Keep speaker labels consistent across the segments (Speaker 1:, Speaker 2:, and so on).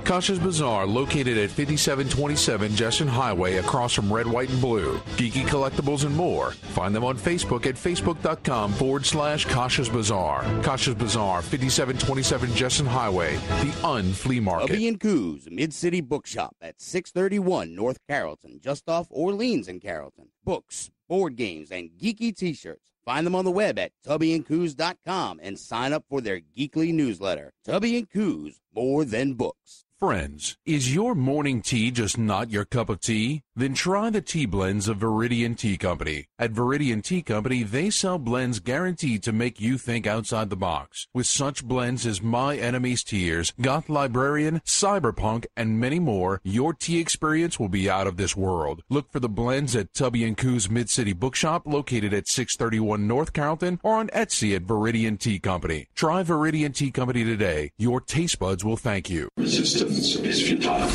Speaker 1: Kasha's Bazaar, located at 5727 Jesson Highway, across from Red, White, and Blue. Geeky collectibles and more. Find them on Facebook at facebook.com/Kasha's Bazaar. Kasha's Bazaar, 5727 Jesson Highway, the Unflea Market.
Speaker 2: Tubby & Coos, Mid-City Bookshop at 631 North Carrollton, just off Orleans in Carrollton. Books, board games, and geeky t-shirts. Find them on the web at tubbyandcoos.com and sign up for their geekly newsletter. Tubby & Coos, more than books.
Speaker 1: Friends, is your morning tea just not your cup of tea? Then try the tea blends of Viridian Tea Company. At Viridian Tea Company, they sell blends guaranteed to make you think outside the box. With such blends as My Enemy's Tears, Goth Librarian, Cyberpunk, and many more, your tea experience will be out of this world. Look for the blends at Tubby & Coos Mid-City Bookshop, located at 631 North Carrollton, or on Etsy at Viridian Tea Company. Try Viridian Tea Company today. Your taste buds will thank you.
Speaker 3: Resistance is futile.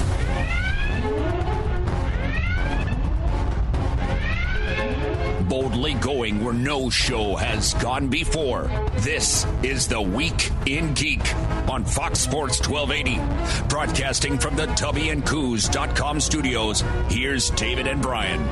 Speaker 4: Boldly going where no show has gone before. This is the Week in Geek on Fox Sports 1280. Broadcasting from the tubbyandcoos.com studios, here's David and Brian.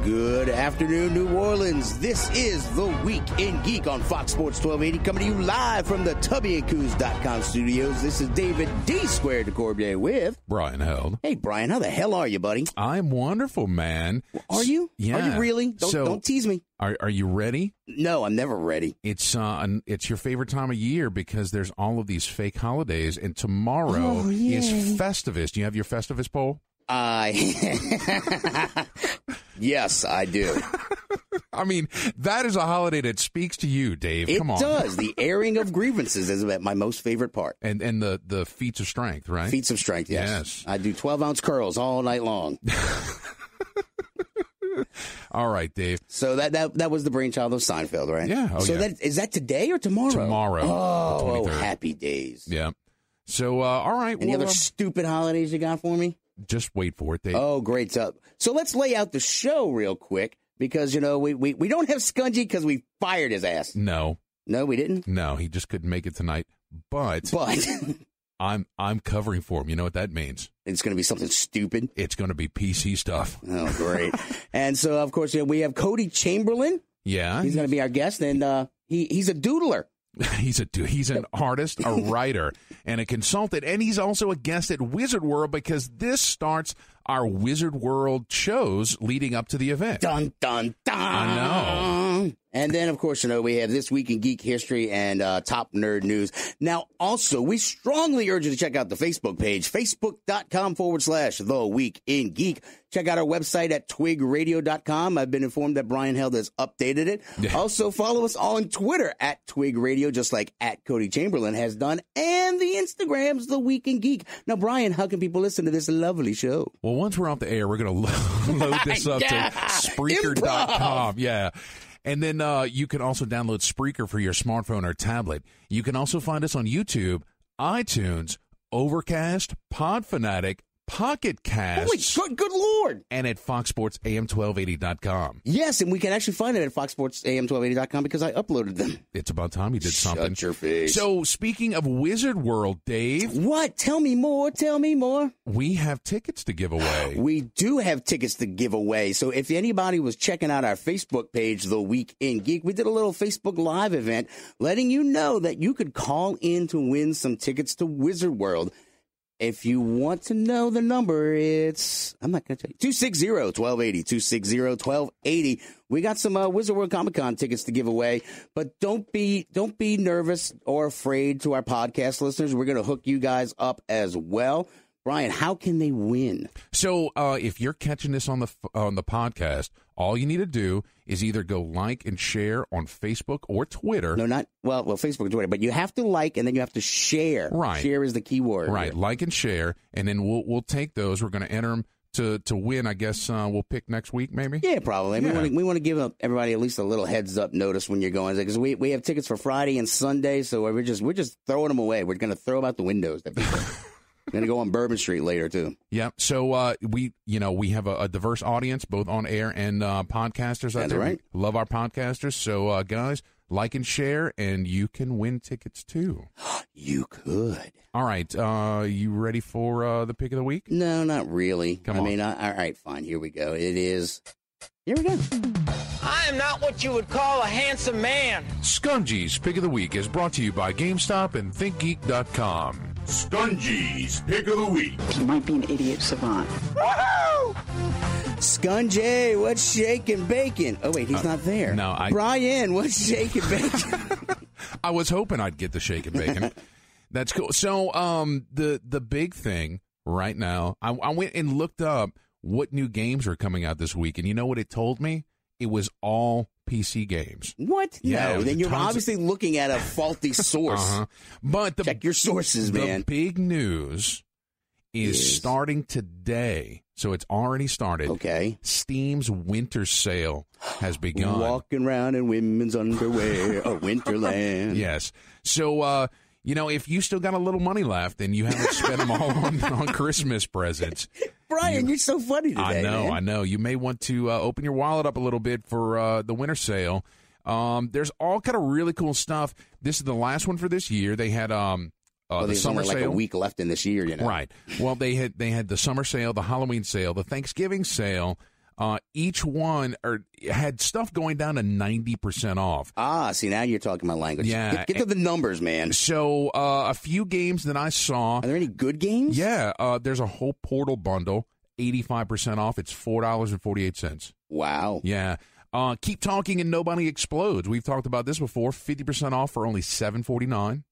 Speaker 2: Good afternoon, New Orleans. This is the Week in Geek on Fox Sports 1280, coming to you live from the tubbyandcoos.com studios. This is David D. Squared to Corbier with
Speaker 5: Brian Held.
Speaker 2: Hey, Brian, how the hell are you, buddy?
Speaker 5: I'm wonderful, man.
Speaker 2: Are you?
Speaker 5: Yeah.
Speaker 2: Are you really? Don't tease me.
Speaker 5: Are you ready?
Speaker 2: No, I'm never ready.
Speaker 5: It's your favorite time of year because there's all of these fake holidays, and tomorrow is Festivus. Do you have your Festivus poll?
Speaker 2: Yes, I do.
Speaker 5: I mean, that is a holiday that speaks to you, Dave. Come on.
Speaker 2: It does. The airing of grievances is my most favorite part.
Speaker 5: And the feats of strength, right?
Speaker 2: Feats of strength, yes. I do 12-ounce curls all night long.
Speaker 5: All right, Dave.
Speaker 2: So that was the brainchild of Seinfeld, right?
Speaker 5: Yeah.
Speaker 2: Is that today or tomorrow?
Speaker 5: Tomorrow.
Speaker 2: Oh, happy days.
Speaker 5: Yeah. So, all right.
Speaker 2: Any other stupid holidays you got for me?
Speaker 5: Just wait for it, Dave.
Speaker 2: Oh, great. So let's lay out the show real quick because, we don't have Skungy because we fired his ass.
Speaker 5: No.
Speaker 2: No, we didn't?
Speaker 5: No, he just couldn't make it tonight. But I'm covering for him. You know what that means?
Speaker 2: It's going to be something stupid.
Speaker 5: It's going to be PC stuff.
Speaker 2: Oh, great. And so, of course, we have Cody Chamberlain.
Speaker 5: Yeah.
Speaker 2: He's going to be our guest, and he's a doodler.
Speaker 5: He's an artist, a writer, and a consultant, and he's also a guest at Wizard World because this starts our Wizard World shows leading up to the event.
Speaker 2: Dun, dun, dun.
Speaker 5: I know.
Speaker 2: And then, of course, we have This Week in Geek History and Top Nerd News. Now, also, we strongly urge you to check out the Facebook page, facebook.com/The Week in Geek. Check out our website at twigradio.com. I've been informed that Brian Held has updated it. Yeah. Also, follow us on Twitter at Twig Radio, just like at Cody Chamberlain has done. And the Instagram's The Week in Geek. Now, Brian, how can people listen to this lovely show?
Speaker 5: Well, once we're off the air, we're going to load this up to Spreaker.com. Yeah. And then you can also download Spreaker for your smartphone or tablet. You can also find us on YouTube, iTunes, Overcast, Podfanatic, Pocket Casts.
Speaker 2: Holy good Lord.
Speaker 5: And at FoxSportsAM1280.com.
Speaker 2: Yes, and we can actually find it at FoxSportsAM1280.com because I uploaded them.
Speaker 5: It's about time you did something.
Speaker 2: Shut your face.
Speaker 5: So, speaking of Wizard World, Dave.
Speaker 2: What? Tell me more. Tell me more.
Speaker 5: We have tickets to give away.
Speaker 2: We do have tickets to give away. So, if anybody was checking out our Facebook page, The Week in Geek, we did a little Facebook Live event letting you know that you could call in to win some tickets to Wizard World. If you want to know the number, I'm not going to tell you, 260-1280, 260-1280. We got some Wizard World Comic Con tickets to give away, but don't be nervous or afraid to our podcast listeners. We're going to hook you guys up as well. Brian, how can they win?
Speaker 5: So if you're catching this on the podcast, all you need to do is either go like and share on Facebook or Twitter.
Speaker 2: No, not Facebook and Twitter, but you have to like and then you have to share.
Speaker 5: Right.
Speaker 2: Share is the key word.
Speaker 5: Right.
Speaker 2: Here.
Speaker 5: Like and share, and then we'll take those. We're going to enter them to win. I guess we'll pick next week, maybe.
Speaker 2: Yeah, probably.
Speaker 5: Yeah.
Speaker 2: We want to give everybody at least a little heads up notice when you're going, because we have tickets for Friday and Sunday, so we're just throwing them away. We're going to throw them out the windows. We're going to go on Bourbon Street later, too.
Speaker 5: Yeah. So we have a diverse audience, both on air and podcasters out
Speaker 2: That's
Speaker 5: there.
Speaker 2: right.
Speaker 5: We love our podcasters. So, guys, like and share, and you can win tickets too.
Speaker 2: You could.
Speaker 5: All right. You ready for the pick of the week?
Speaker 2: No, not really.
Speaker 5: Come on.
Speaker 2: all right, fine. Here we go. Here we go.
Speaker 6: I am not what you would call a handsome man.
Speaker 1: Skungy's Pick of the Week is brought to you by GameStop and ThinkGeek.com.
Speaker 3: Skungy's Pick of the Week.
Speaker 7: He might be an idiot savant.
Speaker 6: Woohoo!
Speaker 2: Skungy, what's shaking bacon? Oh, wait, he's not there.
Speaker 5: No,
Speaker 2: Brian, what's shaking bacon?
Speaker 5: I was hoping I'd get the shake and bacon. That's cool. So, the big thing right now, I went and looked up what new games are coming out this week, and you know what it told me? It was all PC games.
Speaker 2: What?
Speaker 5: Yeah,
Speaker 2: no, then you're obviously looking at a faulty source.
Speaker 5: But
Speaker 2: check your sources, man.
Speaker 5: The big news is starting today, so it's already started.
Speaker 2: Okay.
Speaker 5: Steam's winter sale has begun.
Speaker 2: Walking around in women's underwear, or Winterland.
Speaker 5: Yes. So, if you still got a little money left and you haven't spent them all on Christmas presents.
Speaker 2: Brian, you're so funny today,
Speaker 5: I know. You may want to open your wallet up a little bit for the winter sale. There's all kind of really cool stuff. This is the last one for this year. They had the summer
Speaker 2: only
Speaker 5: sale.
Speaker 2: Like a week left in this year,
Speaker 5: Right. Well, they had the summer sale, the Halloween sale, the Thanksgiving sale. Each one had stuff going down to 90% off.
Speaker 2: See, now you're talking my language.
Speaker 5: Yeah.
Speaker 2: Get to the numbers, man.
Speaker 5: So a few games that I saw.
Speaker 2: Are there any good games?
Speaker 5: Yeah. There's a whole Portal bundle, 85% off. It's $4.48.
Speaker 2: Wow.
Speaker 5: Yeah. Keep Talking and Nobody Explodes. We've talked about this before. 50% off for only $7.49.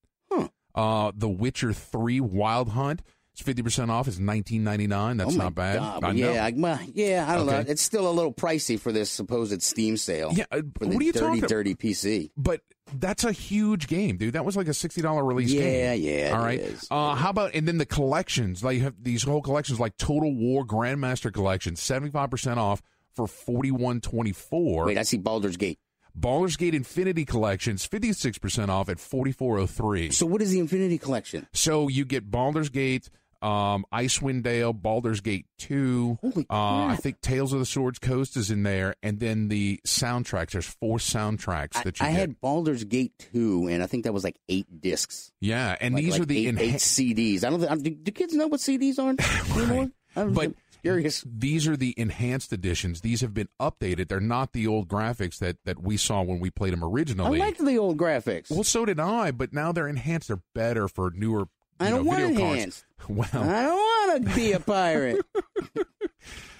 Speaker 5: The Witcher 3 Wild Hunt. It's 50% off. It's $19.99. That's not bad.
Speaker 2: God.
Speaker 5: I know.
Speaker 2: I don't know. It's still a little pricey for this supposed Steam sale.
Speaker 5: Yeah,
Speaker 2: for the
Speaker 5: what are you talking about?
Speaker 2: Dirty PC.
Speaker 5: But that's a huge game, dude. That was like a $60 release game.
Speaker 2: Yeah.
Speaker 5: All right.
Speaker 2: It is.
Speaker 5: How about, and then the collections? Like you have these whole collections, like Total War Grandmaster Collection, 75% off for $41.24.
Speaker 2: Wait, I see Baldur's Gate.
Speaker 5: Baldur's Gate Infinity Collections, 56% off at $44.03.
Speaker 2: So what is the Infinity Collection?
Speaker 5: So you get Baldur's Gate, Icewind Dale, Baldur's Gate 2.
Speaker 2: Holy crap.
Speaker 5: I think Tales of the Swords Coast is in there, and then the soundtracks. There's 4 soundtracks that you
Speaker 2: get. I had Baldur's Gate 2, and I think that was like 8 discs.
Speaker 5: Yeah, and these are the
Speaker 2: 8 CDs. Do kids know what CDs are anymore?
Speaker 5: But
Speaker 2: curious.
Speaker 5: These are the enhanced editions. These have been updated. They're not the old graphics that we saw when we played them originally.
Speaker 2: I liked the old graphics.
Speaker 5: Well, so did I, but now they're enhanced. They're better for newer
Speaker 2: I don't want
Speaker 5: video
Speaker 2: enhanced.
Speaker 5: cards. Well,
Speaker 2: I don't want to be a pirate.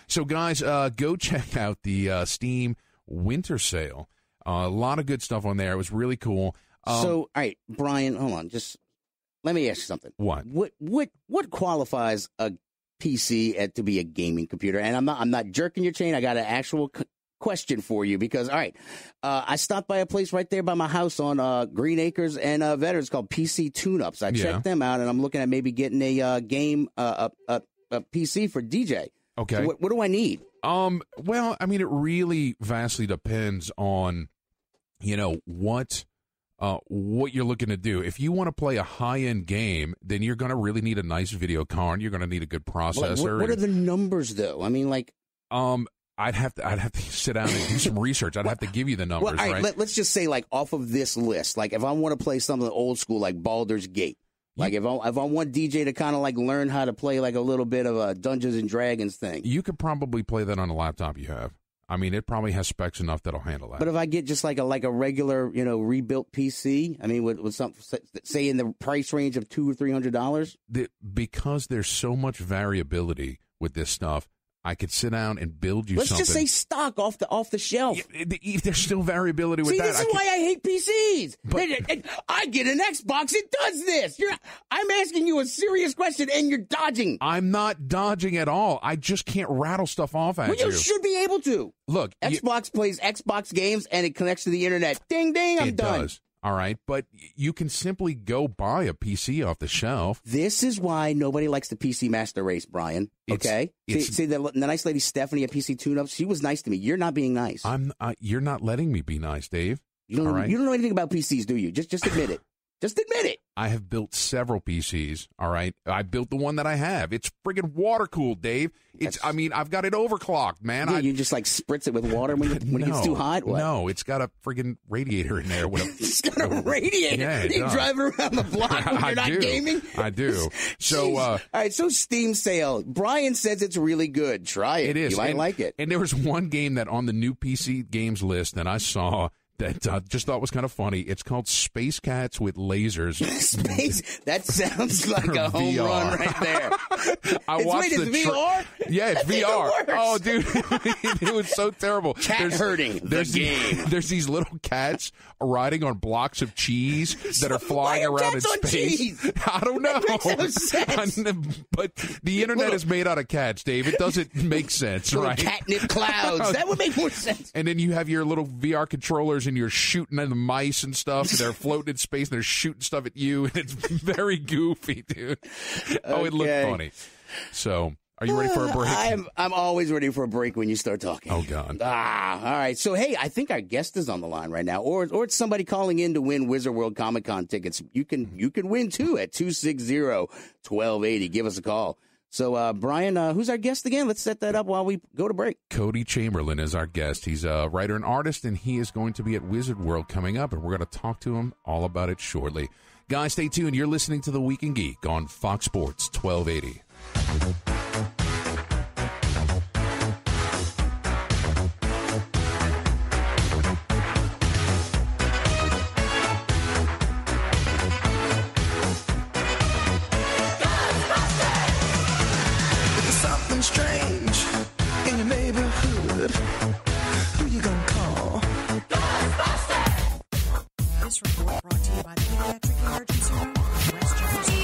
Speaker 5: So, guys, go check out the Steam winter sale. A lot of good stuff on there. It was really cool.
Speaker 2: So, all right, Brian, hold on. Just let me ask you something.
Speaker 5: What?
Speaker 2: What qualifies a PC to be a gaming computer? And I'm not jerking your chain. I got an actual question for you because, all right, I stopped by a place right there by my house on Green Acres and Veterans called PC Tune-Ups. I checked them out, and I'm looking at maybe getting a game, a PC for DJ.
Speaker 5: Okay.
Speaker 2: So what do I need?
Speaker 5: Well, I mean, it really vastly depends on, what you're looking to do. If you want to play a high-end game, then you're going to really need a nice video card. You're going to need a good processor.
Speaker 2: What are the numbers, though? I mean, like,
Speaker 5: I'd have to sit down and do some research. I'd have to give you the numbers.
Speaker 2: Well, all right,
Speaker 5: right?
Speaker 2: Let's just say, like, off of this list, like, if I want to play something old school, like Baldur's Gate, like if I want DJ to kind of like learn how to play like a little bit of a Dungeons and Dragons thing,
Speaker 5: you could probably play that on a laptop you have. I mean, it probably has specs enough that'll handle that.
Speaker 2: But if I get just like a regular, rebuilt PC, I mean, with some, say in the price range of $200 or $300,
Speaker 5: because there's so much variability with this stuff, I could sit down and build you something.
Speaker 2: Let's just say stock off the shelf.
Speaker 5: Yeah, there's still variability with that.
Speaker 2: See, this is why I hate PCs. I get an Xbox, it does this. I'm asking you a serious question, and you're dodging.
Speaker 5: I'm not dodging at all. I just can't rattle stuff off at you.
Speaker 2: Well, you should be able to.
Speaker 5: Look,
Speaker 2: Xbox plays Xbox games, and it connects to the internet. Ding, ding, I'm done.
Speaker 5: It does. All right, but you can simply go buy a PC off the shelf.
Speaker 2: This is why nobody likes the PC Master Race, Brian. Okay? See the nice lady Stephanie at PC Tune-Up? She was nice to me. You're not being nice.
Speaker 5: You're not letting me be nice, Dave.
Speaker 2: You don't know anything about PCs, do you? Just admit it. Just admit it.
Speaker 5: I have built several PCs, all right? I built the one that I have. It's friggin' water-cooled, Dave. I've got it overclocked, man.
Speaker 2: Yeah, you just, like, spritz it with water when it gets too hot? What?
Speaker 5: No, it's got a friggin' radiator in there.
Speaker 2: It's got a radiator?
Speaker 5: Yeah,
Speaker 2: you drive around the block when you're not gaming?
Speaker 5: I do. So,
Speaker 2: all right, so Steam sale. Brian says it's really good. Try it.
Speaker 5: It is.
Speaker 2: You might like it.
Speaker 5: And there was one game that on the new PC games list that I saw that just thought was kind of funny. It's called Spacecats with lasers.
Speaker 2: That sounds like a home run right there.
Speaker 5: It's
Speaker 2: VR?
Speaker 5: Yeah, it's VR. Oh, dude, it was so terrible.
Speaker 2: Herding.
Speaker 5: There's these little cats riding on blocks of cheese that are flying around in space.
Speaker 2: Cheese?
Speaker 5: I don't know.
Speaker 2: That makes no sense.
Speaker 5: But the internet is made out of cats, Dave. It doesn't make sense, right?
Speaker 2: Catnip clouds. That would make more sense.
Speaker 5: And then you have your little VR controllers and you're shooting at the mice and stuff. And they're floating in space and they're shooting stuff at you. And it's very goofy, dude. Oh, it looked funny. So, are you ready for a break?
Speaker 2: I'm always ready for a break when you start talking.
Speaker 5: Oh, God.
Speaker 2: All right. So, hey, I think our guest is on the line right now. Or it's somebody calling in to win Wizard World Comic Con tickets. You can win, too, at 260-1280. Give us a call. So, Brian, who's our guest again? Let's set that up while we go to break.
Speaker 5: Cody Chamberlain is our guest. He's a writer and artist, and he is going to be at Wizard World coming up, and we're going to talk to him all about it shortly. Guys, stay tuned. You're listening to The Week in Geek on Fox Sports 1280.
Speaker 8: Strange in your neighborhood. Who you gonna call? Ghostbusters!
Speaker 9: This report brought to you by the Pediatric Emergency Room, West Jefferson.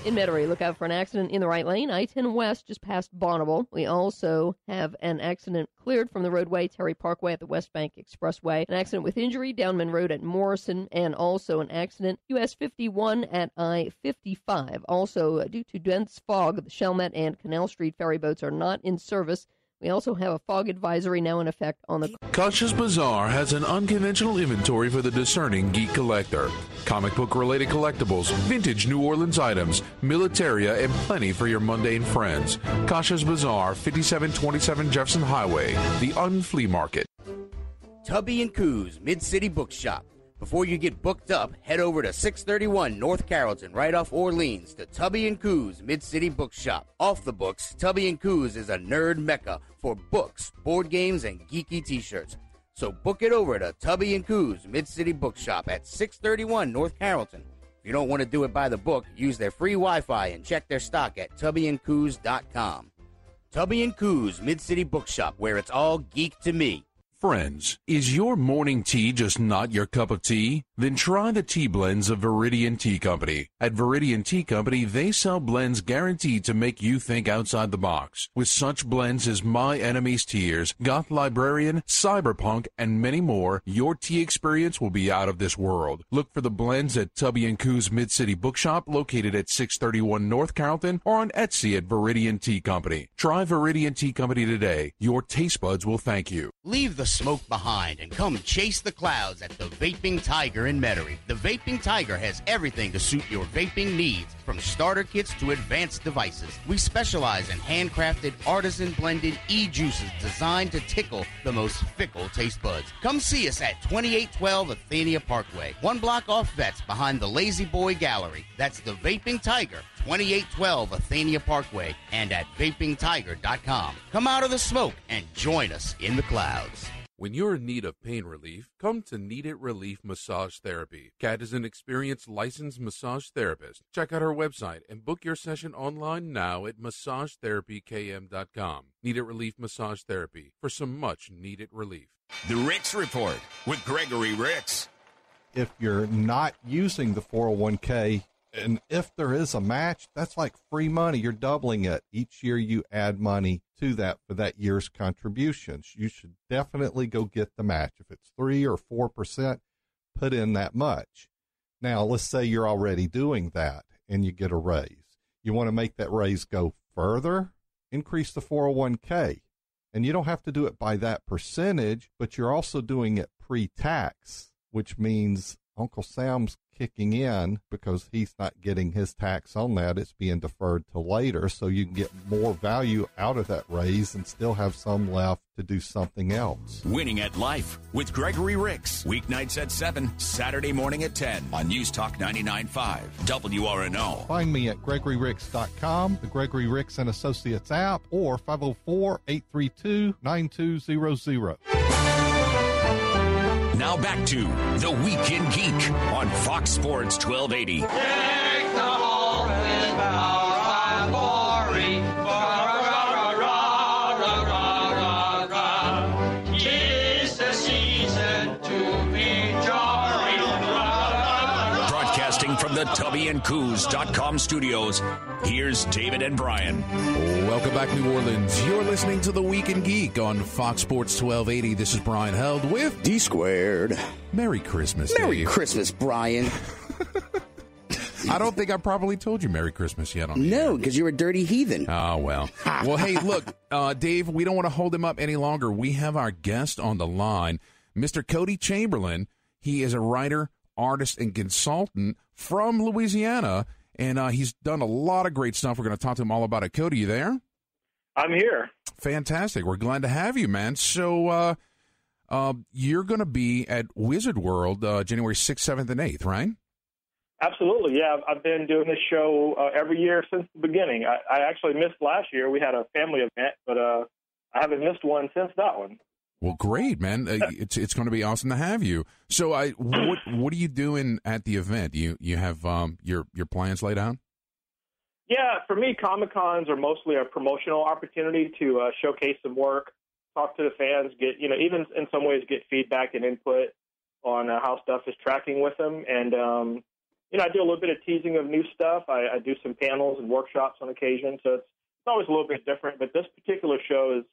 Speaker 10: In Metairie, look out for an accident in the right lane. I-10 West just past Bonneville. We also have an accident cleared from the roadway, Terry Parkway at the West Bank Expressway. An accident with injury, Downman Road at Morrison, and also an accident, US 51 at I-55. Also, due to dense fog, the Chalmette and Canal Street ferry boats are not in service. We also have a fog advisory now in effect on the...
Speaker 1: Kasha's Bazaar has an unconventional inventory for the discerning geek collector. Comic book-related collectibles, vintage New Orleans items, militaria, and plenty for your mundane friends. Kasha's Bazaar, 5727 Jefferson Highway, the Unflea Market.
Speaker 2: Tubby & Coos, Mid-City Bookshop. Before you get booked up, head over to 631 North Carrollton, right off Orleans, to Tubby & Coos Mid-City Bookshop. Off the books, Tubby & Coos is a nerd mecca for books, board games, and geeky t-shirts. So book it over to Tubby & Coos Mid-City Bookshop at 631 North Carrollton. If you don't want to do it by the book, use their free Wi-Fi and check their stock at tubbyandcoos.com. Tubby & Coos Mid-City Bookshop, where it's all geek to me.
Speaker 1: Friends, is your morning tea just not your cup of tea? Then try the tea blends of Viridian Tea Company. At Viridian Tea Company, they sell blends guaranteed to make you think outside the box. With such blends as My Enemy's Tears, Goth Librarian, Cyberpunk, and many more, your tea experience will be out of this world. Look for the blends at Tubby & Coos Mid-City Bookshop, located at 631 North Carrollton, or on Etsy at Viridian Tea Company. Try Viridian Tea Company today. Your taste buds will thank you.
Speaker 2: Leave the smoke behind and come chase the clouds at the Vaping Tiger in Metairie. The Vaping Tiger has everything to suit your vaping needs, from starter kits to advanced devices. We specialize in handcrafted, artisan-blended e-juices designed to tickle the most fickle taste buds. Come see us at 2812 Athenia Parkway, 1 block off Vets behind the Lazy Boy Gallery. That's the Vaping Tiger, 2812 Athenia Parkway, and at vapingtiger.com. Come out of the smoke and join us in the clouds.
Speaker 1: When you're in need of pain relief, come to Need It Relief Massage Therapy. Kat is an experienced licensed massage therapist. Check out her website and book your session online now at massagetherapykm.com. Need It Relief Massage Therapy for some much needed relief.
Speaker 4: The Ricks Report with Gregory Ricks.
Speaker 11: If you're not using the 401k, and if there is a match, that's like free money. You're doubling it. Each year you add money to that for that year's contributions. You should definitely go get the match. If it's 3 or 4%, put in that much. Now, let's say you're already doing that and you get a raise. You want to make that raise go further? Increase the 401k. And you don't have to do it by that percentage, but you're also doing it pre-tax, which means Uncle Sam's kicking in because he's not getting his tax on that. It's being deferred till later, so you can get more value out of that raise and still have some left to do something else.
Speaker 4: Winning at Life with Gregory Ricks. Weeknights at 7, Saturday morning at 10 on News Talk 99.5 WRNO.
Speaker 11: Find me at GregoryRicks.com, the Gregory Ricks and Associates app, or 504-832-9200.
Speaker 4: Now back to The Week in Geek on Fox Sports 1280.
Speaker 8: Take the whole thing about rivalry. Tis the season to be jolly.
Speaker 4: Broadcasting from the TubbyandCoos.com studios, here's David and Brian.
Speaker 5: Welcome back, New Orleans. You're listening to The Week in Geek on Fox Sports 1280. This is Brian Held with
Speaker 2: D Squared.
Speaker 5: Merry Christmas,
Speaker 2: Merry
Speaker 5: Dave.
Speaker 2: Christmas, Brian.
Speaker 5: I don't think I probably told you Merry Christmas yet.
Speaker 2: No, because you're a dirty heathen.
Speaker 5: Oh, well. Well, hey, look, Dave, we don't want to hold him up any longer. We have our guest on the line, Mr. Cody Chamberlain. He is a writer, artist, and consultant from Louisiana, and he's done a lot of great stuff. We're going to talk to him all about it. Cody, you there?
Speaker 12: I'm here.
Speaker 5: Fantastic. We're glad to have you, man. So you're going to be at Wizard World January 6th, 7th, and 8th, right?
Speaker 12: Absolutely, yeah. I've been doing this show every year since the beginning. I actually missed last year. We had a family event, but I haven't missed one since that one.
Speaker 5: Well, great, man. It's going to be awesome to have you. So, what are you doing at the event? You have your plans laid out?
Speaker 12: Yeah, for me, Comic-Cons are mostly a promotional opportunity to showcase some work, talk to the fans, get even in some ways get feedback and input on how stuff is tracking with them, and I do a little bit of teasing of new stuff. I do some panels and workshops on occasion, so it's always a little bit different. But this particular show is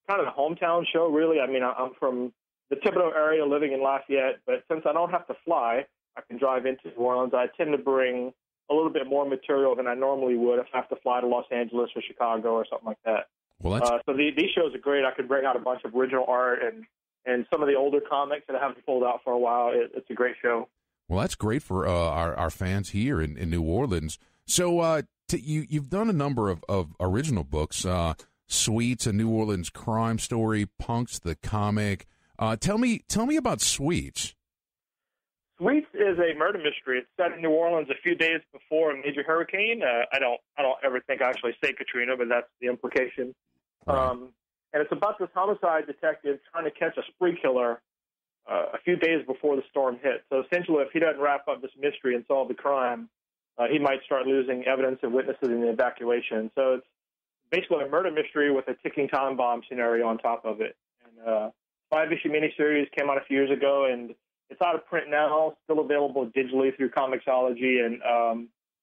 Speaker 12: kind of the hometown show, really. I mean, I'm from the Thibodaux area, living in Lafayette, but since I don't have to fly, I can drive into New Orleans. I tend to bring a little bit more material than I normally would if I have to fly to Los Angeles or Chicago or something like that.
Speaker 5: Well, that's...
Speaker 12: So these shows are great. I could bring out a bunch of original art and some of the older comics that I haven't pulled out for a while. It's a great show.
Speaker 5: Well, that's great for our fans here in New Orleans. So you've done a number of original books, Sweets, a New Orleans crime story, Punks, the comic. Tell me about Sweets.
Speaker 12: Sweets is a murder mystery. It's set in New Orleans a few days before a major hurricane. I don't ever think I actually say Katrina, but that's the implication. Right. And it's about this homicide detective trying to catch a spree killer a few days before the storm hit. So essentially, if he doesn't wrap up this mystery and solve the crime, he might start losing evidence and witnesses in the evacuation. So it's basically a murder mystery with a ticking time bomb scenario on top of it. And 5-issue miniseries came out a few years ago, and it's out of print now, still available digitally through Comixology and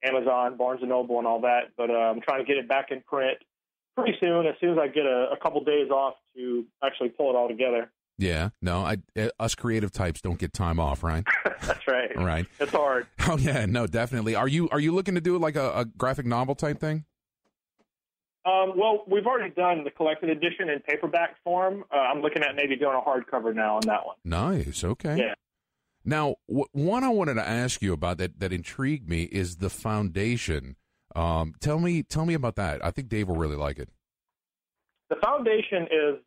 Speaker 12: Amazon, Barnes & Noble, and all that. But I'm trying to get it back in print pretty soon, as soon as I get a couple days off to actually pull it all together.
Speaker 5: Yeah, no, us creative types don't get time off, right?
Speaker 12: That's right.
Speaker 5: Right.
Speaker 12: It's hard.
Speaker 5: Oh yeah, no, definitely. Are you looking to do like a graphic novel type thing?
Speaker 12: Well, we've already done the collected edition in paperback form. I'm looking at maybe doing a hardcover now on that one.
Speaker 5: Nice. Okay.
Speaker 12: Yeah.
Speaker 5: Now, one I wanted to ask you about that intrigued me is the Foundation. Tell me about that. I think Dave will really like it.
Speaker 12: The Foundation is.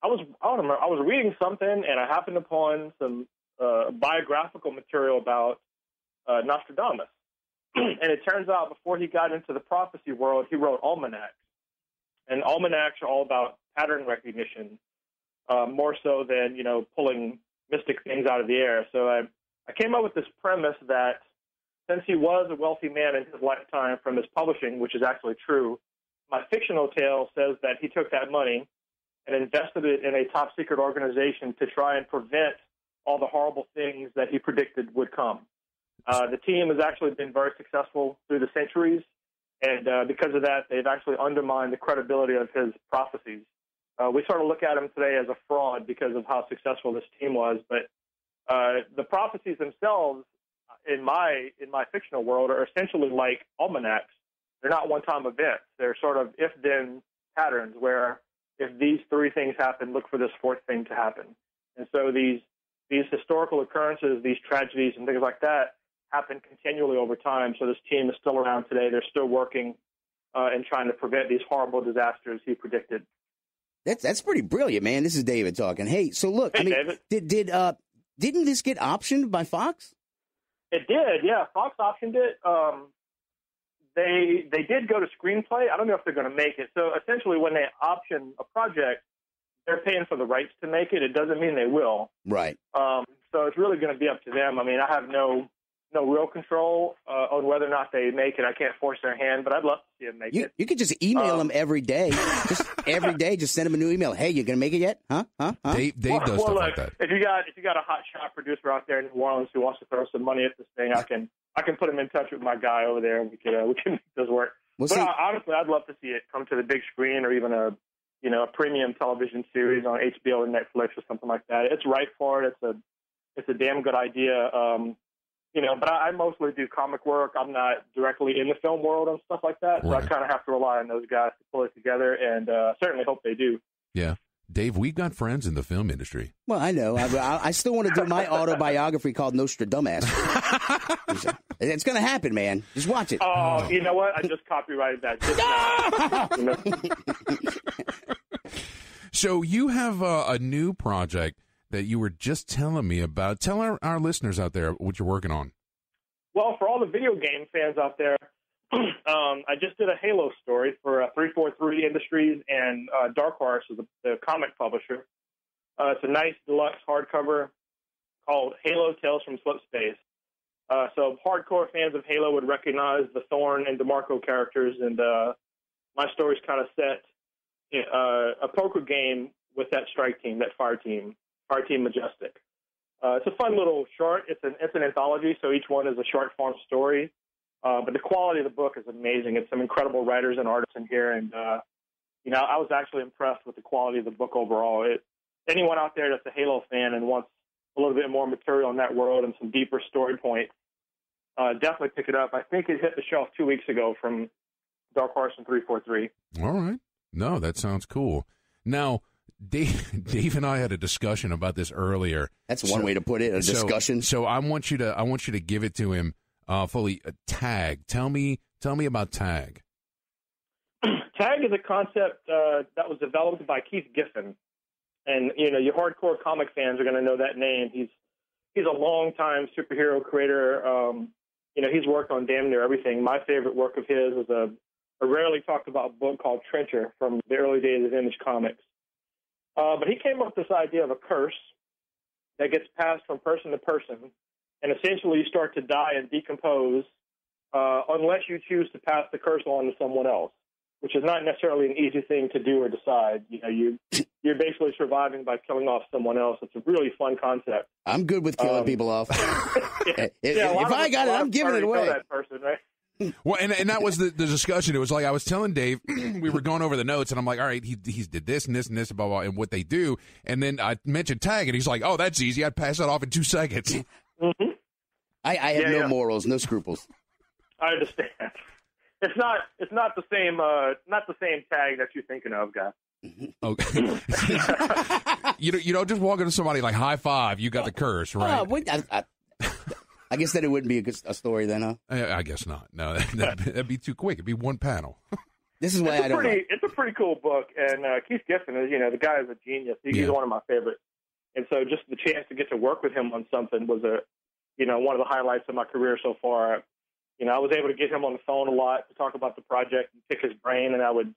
Speaker 12: I was reading something, and I happened upon some biographical material about Nostradamus. And it turns out before he got into the prophecy world, he wrote almanacs. And almanacs are all about pattern recognition, more so than, pulling mystic things out of the air. So I came up with this premise that since he was a wealthy man in his lifetime from his publishing, which is actually true, my fictional tale says that he took that money and invested it in a top-secret organization to try and prevent all the horrible things that he predicted would come. The team has actually been very successful through the centuries, and because of that, they've actually undermined the credibility of his prophecies. We sort of look at him today as a fraud because of how successful this team was, but the prophecies themselves in my fictional world are essentially like almanacs. They're not one-time events. They're sort of if-then patterns where if these three things happen, look for this fourth thing to happen. And so these these historical occurrences, these tragedies and things like that happen continually over time. So this team is still around today. They're still working and trying to prevent these horrible disasters he predicted.
Speaker 2: That's pretty brilliant, man. This is David talking. Hey, so look,
Speaker 12: Hey,
Speaker 2: I mean,
Speaker 12: David.
Speaker 2: didn't this get optioned by Fox?
Speaker 12: It did, yeah. Fox optioned it. They did go to screenplay. I don't know if they're going to make it. So essentially, when they option a project, they're paying for the rights to make it. It doesn't mean they will.
Speaker 2: Right.
Speaker 12: So it's really going to be up to them. I mean, I have no real control on whether or not they make it. I can't force their hand, but I'd love to see them make it.
Speaker 2: You could just email them every day. Just every day, just send them a new email. Hey, you going to make it yet? Huh?
Speaker 5: Dave does stuff like that.
Speaker 12: If you got a hot shot producer out there in New Orleans who wants to throw some money at this thing, I can put him in touch with my guy over there, and we can make this work. Honestly, I'd love to see it come to the big screen, or even a premium television series on HBO or Netflix or something like that. It's right for it. It's a damn good idea. But I mostly do comic work. I'm not directly in the film world and stuff like that, so I kind of have to rely on those guys to pull it together, and certainly hope they do.
Speaker 5: Yeah. Dave, we've got friends in the film industry.
Speaker 2: Well, I know. I still want to do my autobiography called Nostradamus. It's going to happen, man. Just watch it.
Speaker 12: Oh, you know what? I just copyrighted that.
Speaker 5: So you have a new project that you were just telling me about. Tell our listeners out there what you're working on.
Speaker 12: Well, for all the video game fans out there, I just did a Halo story for 343 Industries and Dark Horse, the comic publisher. It's a nice deluxe hardcover called Halo Tales from Slip Space. So hardcore fans of Halo would recognize the Thorn and DeMarco characters, and my story's kind of set in a poker game with that strike team, that fire team Majestic. It's a fun little short. It's an anthology, so each one is a short form story. But the quality of the book is amazing. It's some incredible writers and artists in here, and I was actually impressed with the quality of the book overall. Anyone out there that's a Halo fan and wants a little bit more material in that world and some deeper story points, definitely pick it up. I think it hit the shelf 2 weeks ago from Dark Horse and 343.
Speaker 5: All right. No, that sounds cool. Now, Dave and I had a discussion about this earlier.
Speaker 2: That's one way to put it, a discussion.
Speaker 5: So I want you to give it to him fully. Tag. Tell me about Tag.
Speaker 12: Tag is a concept that was developed by Keith Giffen, and your hardcore comic fans are going to know that name. He's a long-time superhero creator. He's worked on damn near everything. My favorite work of his is a rarely talked about book called Trencher from the early days of Image Comics. But he came up with this idea of a curse that gets passed from person to person, and essentially you start to die and decompose unless you choose to pass the curse on to someone else, which is not necessarily an easy thing to do or decide. You're basically surviving by killing off someone else. It's a really fun concept.
Speaker 2: I'm good with killing people off. If I got it, I'm giving it away.
Speaker 12: That person, right?
Speaker 5: Well, and that was the discussion. It was like I was telling Dave, we were going over the notes, and I'm like, all right, he's did this and this and this, blah, blah, and what they do. And then I mentioned Tag, and he's like, oh, that's easy. I'd pass that off in 2 seconds.
Speaker 12: Mm-hmm.
Speaker 2: I have no morals, no scruples.
Speaker 12: I understand. It's not the same Tag that you're thinking of, guy.
Speaker 5: Okay. you don't just walk into somebody like high five. You got the curse, right?
Speaker 2: I guess that it wouldn't be a story then, huh?
Speaker 5: I guess not. No, that'd be too quick. It'd be one panel.
Speaker 2: This is why I don't.
Speaker 12: It's a pretty cool book, and Keith Giffen is, the guy is a genius. He's one of my favorites, and so just the chance to get to work with him on something was one of the highlights of my career so far. I was able to get him on the phone a lot to talk about the project and pick his brain, and I would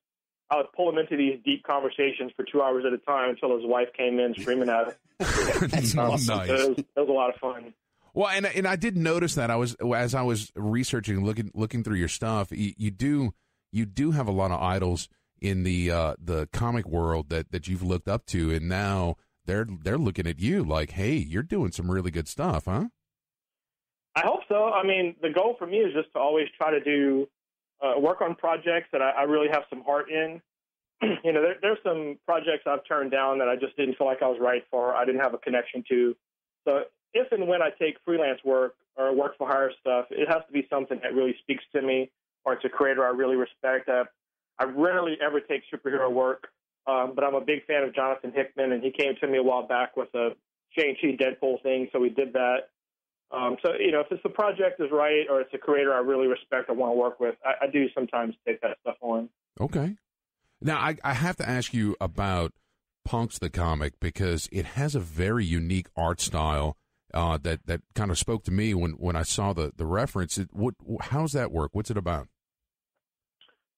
Speaker 12: pull him into these deep conversations for 2 hours at a time until his wife came in screaming at him.
Speaker 2: That's awesome.
Speaker 5: Nice.
Speaker 12: It was a lot of fun.
Speaker 5: Well, and I did notice that as I was researching, looking through your stuff, you do have a lot of idols in the comic world that you've looked up to, and now they're looking at you like, hey, you're doing some really good stuff, huh?
Speaker 12: I hope so. I mean, the goal for me is just to always try to do work on projects that I really have some heart in. There's some projects I've turned down that I just didn't feel like I was right for. I didn't have a connection to. So if and when I take freelance work or work for hire stuff, it has to be something that really speaks to me, or it's a creator I really respect. I rarely ever take superhero work, but I'm a big fan of Jonathan Hickman, and he came to me a while back with a Shang-Chi Deadpool thing, so we did that. So, if the project is right or it's a creator I really respect or want to work with, I do sometimes take that stuff on.
Speaker 5: Okay. Now, I have to ask you about Punks the Comic, because it has a very unique art style that kind of spoke to me when I saw the reference. How's that work? What's it about?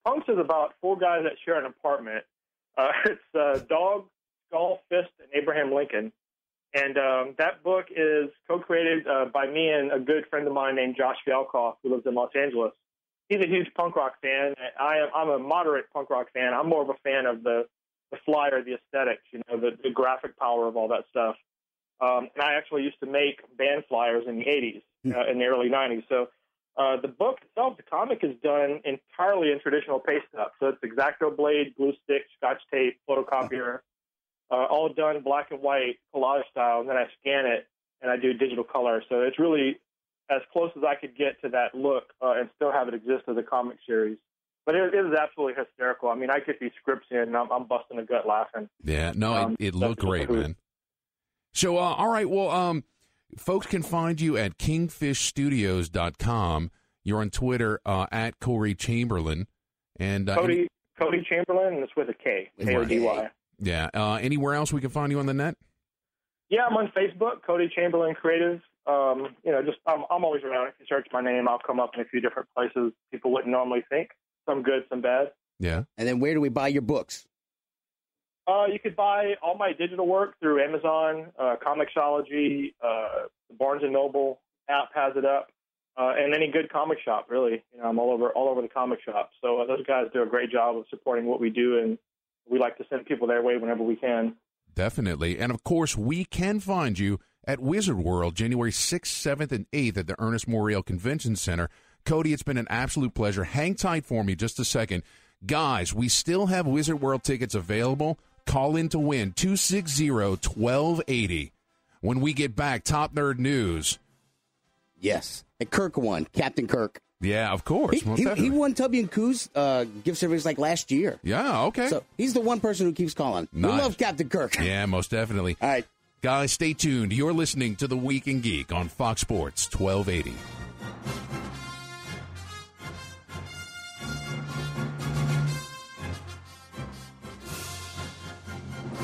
Speaker 12: Punks is about 4 guys that share an apartment. It's Dog, Skull, Fist, and Abraham Lincoln. And that book is co-created by me and a good friend of mine named Josh Fialkoff, who lives in Los Angeles. He's a huge punk rock fan. I'm a moderate punk rock fan. I'm more of a fan of the flyer, the aesthetics, the graphic power of all that stuff. And I actually used to make band flyers in the 80s, in the early 90s. So the book itself, the comic, is done entirely in traditional paste up. So it's X-Acto blade, glue stick, Scotch tape, photocopier, all done black and white collage style, and then I scan it and I do digital color. So it's really as close as I could get to that look and still have it exist as a comic series. But it is absolutely hysterical. I mean, I get these scripts in, and I'm busting a gut laughing.
Speaker 5: Yeah, no, it looked great, man. So, all right, well, folks can find you at kingfishstudios.com. You're on Twitter at Corey Chamberlain. And
Speaker 12: Cody Chamberlain, and it's with a K, K-O-D-Y.
Speaker 5: Yeah. Anywhere else we can find you on the net? Yeah,
Speaker 12: I'm on Facebook, Cody Chamberlain Creative. I'm always around. If you search my name, I'll come up in a few different places people wouldn't normally think. Some good, some bad.
Speaker 5: Yeah.
Speaker 2: And then where do we buy your books?
Speaker 12: You could buy all my digital work through Amazon, Comixology, the Barnes & Noble app has it up, and any good comic shop, really. I'm all over the comic shop. So those guys do a great job of supporting what we do, and we like to send people their way whenever we can.
Speaker 5: Definitely. And, of course, we can find you at Wizard World, January 6th, 7th, and 8th at the Ernest Morial Convention Center. Cody, it's been an absolute pleasure. Hang tight for me just a second. Guys, we still have Wizard World tickets available. Call in to win 260-1280. When we get back, Top Nerd News.
Speaker 2: Yes. And Kirk won. Captain Kirk.
Speaker 5: Yeah, of course.
Speaker 2: He won Tubby and Koo's gift certificates like last year.
Speaker 5: Yeah, okay.
Speaker 2: So he's the one person who keeps calling.
Speaker 5: Nice.
Speaker 2: We love Captain Kirk.
Speaker 5: Yeah, most definitely.
Speaker 2: All right.
Speaker 5: Guys, stay tuned. You're listening to The Week in Geek on Fox Sports 1280.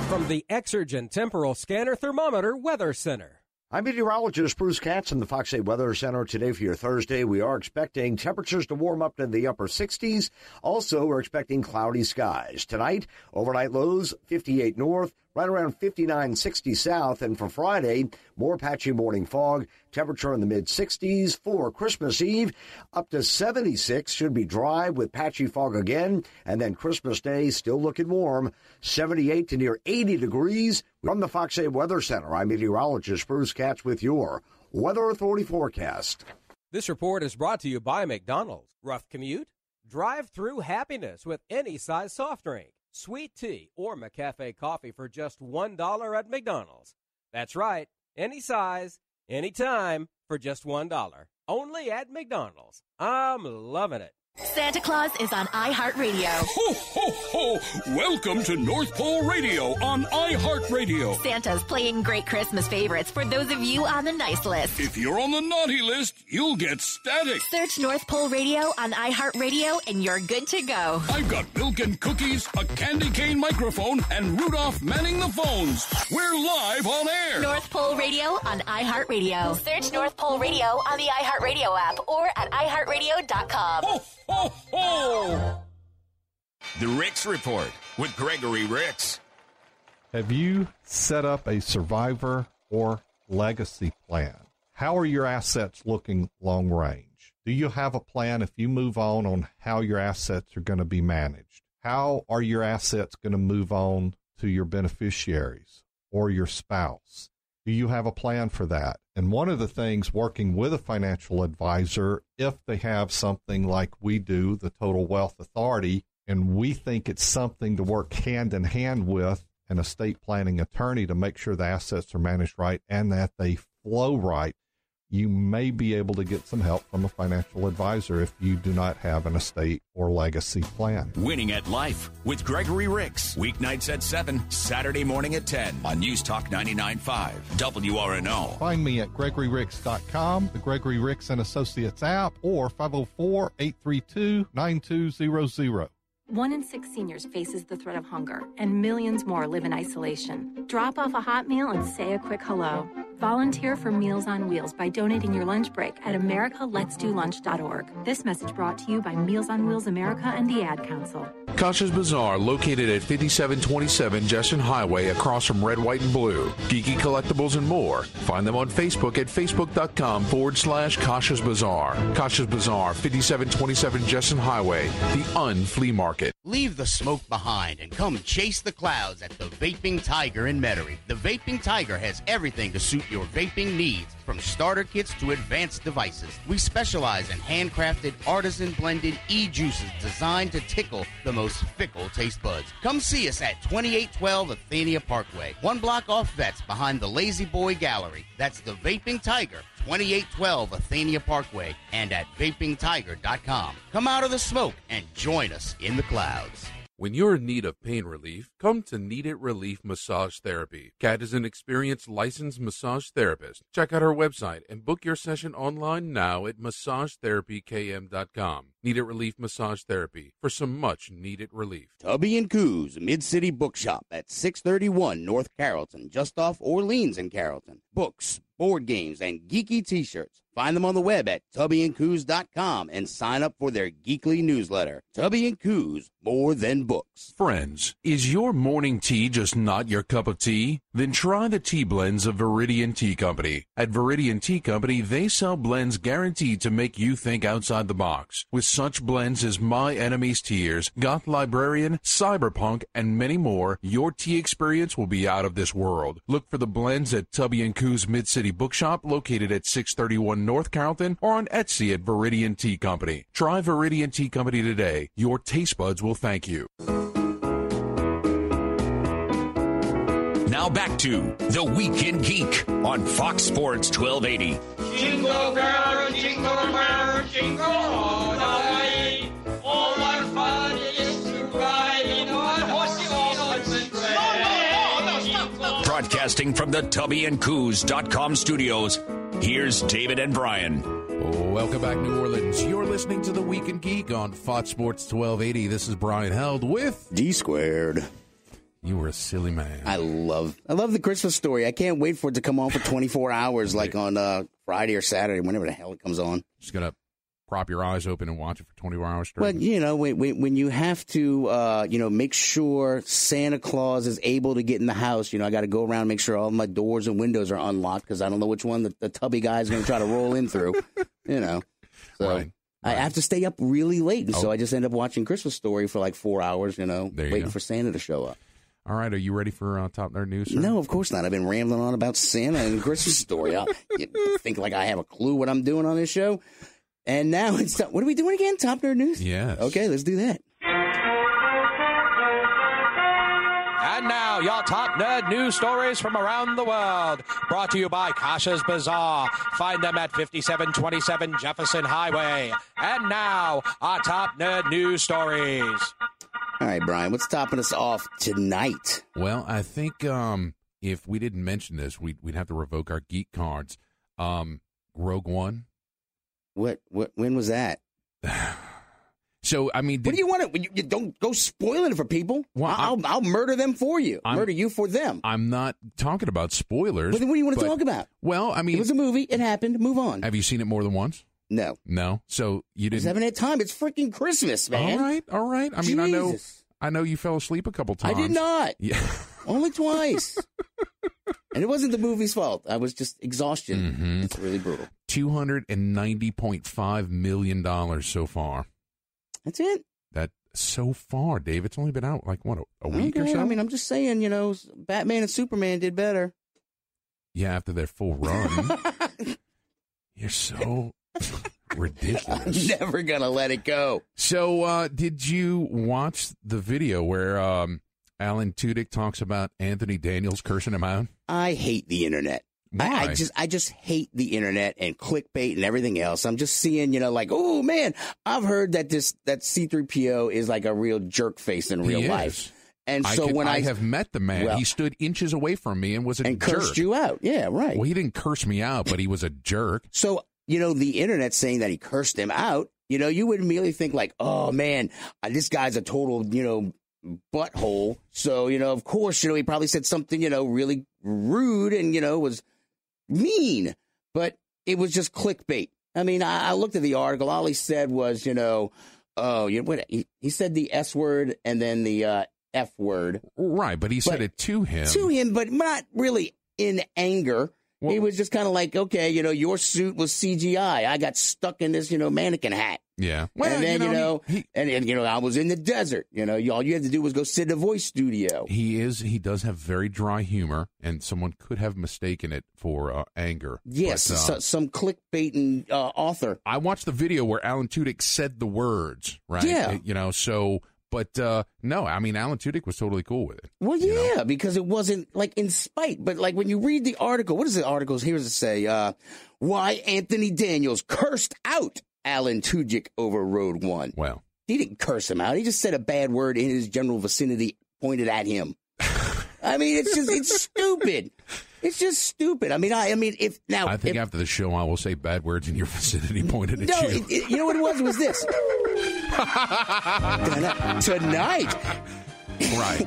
Speaker 13: From the Exergen Temporal Scanner Thermometer Weather Center.
Speaker 14: I'm meteorologist Bruce Campbell in the Fox 8 Weather Center. Today for your Thursday, we are expecting temperatures to warm up to the upper 60s. Also, we're expecting cloudy skies. Tonight, overnight lows 58 north, right around 59, 60 south. And for Friday, more patchy morning fog. Temperature in the mid-60s. For Christmas Eve, up to 76. Should be dry with patchy fog again. And then Christmas Day, still looking warm. 78 to near 80 degrees. From the Fox 8 Weather Center, I'm meteorologist Bruce Katz with your Weather Authority forecast.
Speaker 13: This report is brought to you by McDonald's. Rough commute? Drive through happiness with any size soft drink, sweet tea, or McCafe coffee for just $1 at McDonald's. That's right, any size, anytime for just $1. Only at McDonald's. I'm loving it.
Speaker 15: Santa Claus is on iHeartRadio.
Speaker 4: Ho, ho, ho! Welcome to North Pole Radio on iHeartRadio.
Speaker 15: Santa's playing great Christmas favorites for those of you on the nice list.
Speaker 4: If you're on the naughty list, you'll get static.
Speaker 15: Search North Pole Radio on iHeartRadio and you're good to go.
Speaker 4: I've got milk and cookies, a candy cane microphone, and Rudolph manning the phones. We're live on air.
Speaker 15: North Pole Radio on iHeartRadio. Search North Pole Radio on the iHeartRadio app or at iHeartRadio.com.
Speaker 4: Ho, ho, ho! The Ricks Report with Gregory Ricks.
Speaker 11: Have you set up a survivor or legacy plan? How are your assets looking long range? Do you have a plan if you move on how your assets are going to be managed? How are your assets going to move on to your beneficiaries or your spouse? Do you have a plan for that? And one of the things working with a financial advisor, if they have something like we do, the Total Wealth Authority, and we think it's something to work hand in hand with an estate planning attorney to make sure the assets are managed right and that they flow right, you may be able to get some help from a financial advisor if you do not have an estate or legacy plan.
Speaker 4: Winning at Life with Gregory Ricks. Weeknights at 7, Saturday morning at 10 on News Talk 99.5 WRNO.
Speaker 11: Find me at GregoryRicks.com, the Gregory Ricks & Associates app, or 504-832-9200.
Speaker 16: 1 in 6 seniors faces the threat of hunger, and millions more live in isolation. Drop off a hot meal and say a quick hello. Volunteer for Meals on Wheels by donating your lunch break at americaletsdolunch.org. This message brought to you by Meals on Wheels America and the Ad Council.
Speaker 1: Kasha's Bazaar, located at 5727 Jesson Highway, across from Red, White, and Blue. Geeky collectibles and more. Find them on Facebook at facebook.com/Kasha's Bazaar. Kasha's Bazaar, 5727 Jesson Highway, the Flea Market.
Speaker 2: Leave the smoke behind and come chase the clouds at the Vaping Tiger in Metairie. The Vaping Tiger has everything to suit your vaping needs, from starter kits to advanced devices. We specialize in handcrafted, artisan-blended e-juices designed to tickle the most fickle taste buds. Come see us at 2812 Athenia Parkway, 1 block off Vets behind the Lazy Boy Gallery. That's the Vaping Tiger, 2812 Athenia Parkway, and at vapingtiger.com. Come out of the smoke and join us in the clouds.
Speaker 1: When you're in need of pain relief, come to Need It Relief Massage Therapy. Kat is an experienced licensed massage therapist. Check out her website and book your session online now at massagetherapykm.com. Need It Relief Massage Therapy for some much needed relief.
Speaker 2: Tubby and Coos, Mid-City Bookshop at 631 North Carrollton, just off Orleans and Carrollton. Books, board games, and geeky t-shirts. Find them on the web at tubbyandcoos.com and sign up for their geekly newsletter. Tubby and Coos, more than books.
Speaker 1: Friends, is your morning tea just not your cup of tea? Then try the tea blends of Viridian Tea Company. At Viridian Tea Company, they sell blends guaranteed to make you think outside the box. With such blends as My Enemy's Tears, Goth Librarian, Cyberpunk, and many more, your tea experience will be out of this world. Look for the blends at Tubby and Coos Mid-City Bookshop, located at 631 North Carrollton, or on Etsy at Viridian Tea Company. Try Viridian Tea Company today. Your taste buds will thank you.
Speaker 4: Now back to The Week in Geek on Fox Sports 1280.
Speaker 8: Jingle bell, jingle all the way. Oh, what fun it is to ride in one horse open sleigh.
Speaker 4: Broadcasting from the tubbyandcoos.com studios, here's David and Brian.
Speaker 5: Welcome back, New Orleans. You're listening to The Week in Geek on Fox Sports 1280. This is Brian Held with
Speaker 2: D-Squared.
Speaker 5: You were a silly man.
Speaker 2: I love the Christmas Story. I can't wait for it to come on for 24 hours, like on Friday or Saturday, whenever the hell it comes on.
Speaker 5: Just going to prop your eyes open and watch it for 24 hours straight.
Speaker 2: Well, you know, when you have to, make sure Santa Claus is able to get in the house, I got to go around and make sure all my doors and windows are unlocked because I don't know which one the tubby guy is going to try to roll in through, So
Speaker 5: Right.
Speaker 2: I have to stay up really late, and so I just end up watching Christmas Story for like 4 hours, waiting for Santa to show up.
Speaker 5: All right, are you ready for Top Nerd News, sir?
Speaker 2: No, of course not. I've been rambling on about Santa and Christmas Story. You think like I have a clue what I'm doing on this show? And now it's what are we doing again? Top Nerd News?
Speaker 5: Yes.
Speaker 2: Okay, let's do that.
Speaker 13: And now, your top nerd news stories from around the world. Brought to you by Kasha's Bazaar. Find them at 5727 Jefferson Highway. And now, our top nerd news stories.
Speaker 2: All right, Brian, what's topping us off tonight?
Speaker 5: Well, I think if we didn't mention this, we'd have to revoke our geek cards. Rogue One.
Speaker 2: When was that?
Speaker 5: So, I mean,
Speaker 2: what do you want to? You don't go spoiling it for people. Well, I'll murder them for you. Murder you for them.
Speaker 5: I'm not talking about spoilers.
Speaker 2: But then what do you want to talk about?
Speaker 5: Well, I mean,
Speaker 2: it was a movie. It happened. Move on.
Speaker 5: Have you seen it more than once?
Speaker 2: No.
Speaker 5: So you didn't.
Speaker 2: I haven't had time. It's freaking Christmas, man.
Speaker 5: All right. I mean,
Speaker 2: Jesus.
Speaker 5: I know you fell asleep a couple times.
Speaker 2: I did not.
Speaker 5: Yeah.
Speaker 2: Only twice. And it wasn't the movie's fault. I was just exhaustion.
Speaker 5: Mm-hmm.
Speaker 2: It's really brutal.
Speaker 5: $290.5 million so far.
Speaker 2: That's it.
Speaker 5: That so far, Dave. It's only been out like what a week or so.
Speaker 2: I mean, I'm just saying. Batman and Superman did better.
Speaker 5: Yeah, after their full run. You're so ridiculous.
Speaker 2: I'm never gonna let it go.
Speaker 5: So, did you watch the video where Alan Tudyk talks about Anthony Daniels cursing him out?
Speaker 2: I hate the internet.
Speaker 5: Why?
Speaker 2: I just hate the internet and clickbait and everything else. I'm just seeing, like, oh man, I've heard that C-3PO is like a real jerk face in real life. And so I
Speaker 5: have met the man, he stood inches away from me and was a jerk.
Speaker 2: And cursed you out. Yeah, right.
Speaker 5: Well, he didn't curse me out, but he was a jerk.
Speaker 2: So, the internet saying that he cursed him out, you would immediately think like, oh man, this guy's a total, butthole. So, of course, he probably said something, really rude and, was mean, but it was just clickbait. I mean, I looked at the article. All he said was, he said the S word and then the F word.
Speaker 5: Right, but he said it to him.
Speaker 2: To him, but not really in anger. Well, he was just kind of like, okay, your suit was CGI. I got stuck in this, mannequin hat.
Speaker 5: Yeah.
Speaker 2: Well, and then, I was in the desert. All you had to do was go sit in a voice studio.
Speaker 5: He does have very dry humor, and someone could have mistaken it for anger.
Speaker 2: Yes, but, some clickbaiting author.
Speaker 5: I watched the video where Alan Tudyk said the words, right?
Speaker 2: Yeah.
Speaker 5: But no, I mean, Alan Tudyk was totally cool with it.
Speaker 2: Well, yeah, because it wasn't like in spite. But like when you read the article, what does the article here to say? Why Anthony Daniels cursed out Alan Tudyk over Rogue One.
Speaker 5: Well,
Speaker 2: he didn't curse him out. He just said a bad word in his general vicinity pointed at him. I mean, it's stupid. It's just stupid. I mean, if
Speaker 5: after the show, I will say bad words in your vicinity pointed at you.
Speaker 2: You know what it was? It was this. Tonight.
Speaker 5: Right.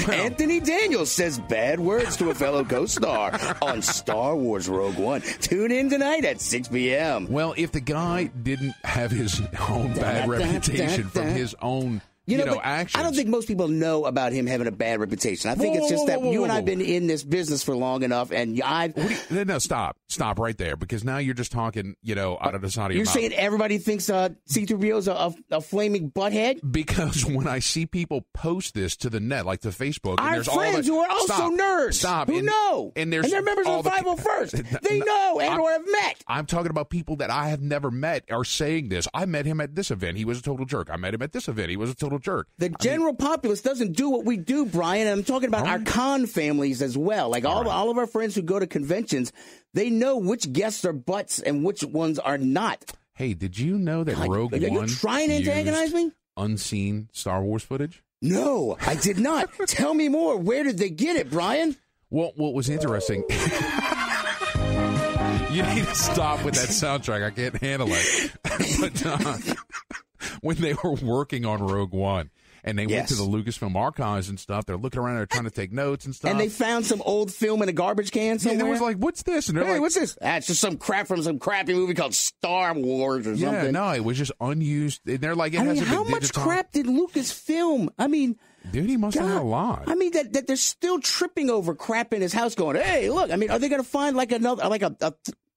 Speaker 2: Well, Anthony Daniels says bad words to a fellow co-star on Star Wars Rogue One. Tune in tonight at 6 p.m.
Speaker 5: Well, if the guy didn't have his own bad reputation from his own actions.
Speaker 2: I don't think most people know about him having a bad reputation. I think it's just that you and I have been in this business for long enough, and
Speaker 5: No, stop right there, because now you're just talking, out of the side of your mouth.
Speaker 2: You're saying everybody thinks C-3PO's a flaming butthead?
Speaker 5: Because when I see people post this to the net, like to Facebook,
Speaker 2: our friends who are also nerds, who know, and they're members of the 501st, they know or have met.
Speaker 5: I'm talking about people that I have never met are saying this. I met him at this event. He was a total jerk. I met him at this event. He was a total jerk.
Speaker 2: The general populace doesn't do what we do, Brian. And I'm talking about our con families as well. Like all of our friends who go to conventions, they know which guests are butts and which ones are not.
Speaker 5: Hey, did you know that Rogue One
Speaker 2: you trying to antagonize me?
Speaker 5: Unseen Star Wars footage?
Speaker 2: No, I did not. Tell me more. Where did they get it, Brian?
Speaker 5: Well, what was interesting... You need to stop with that soundtrack. I can't handle it. But when they were working on Rogue One, and they went to the Lucasfilm archives and stuff, they're looking around, they're trying to take notes and stuff.
Speaker 2: And they found some old film in a garbage can somewhere.
Speaker 5: Yeah, they was like, what's this? And they're like,
Speaker 2: what's this? It's just some crap from some crappy movie called Star Wars or something.
Speaker 5: Yeah, no, it was just unused. And they're like,
Speaker 2: how much crap did Lucas film? I mean...
Speaker 5: Dude, he must have had a lot.
Speaker 2: I mean, that they're still tripping over crap in his house going, hey, look, I mean, are they going to find like another, like a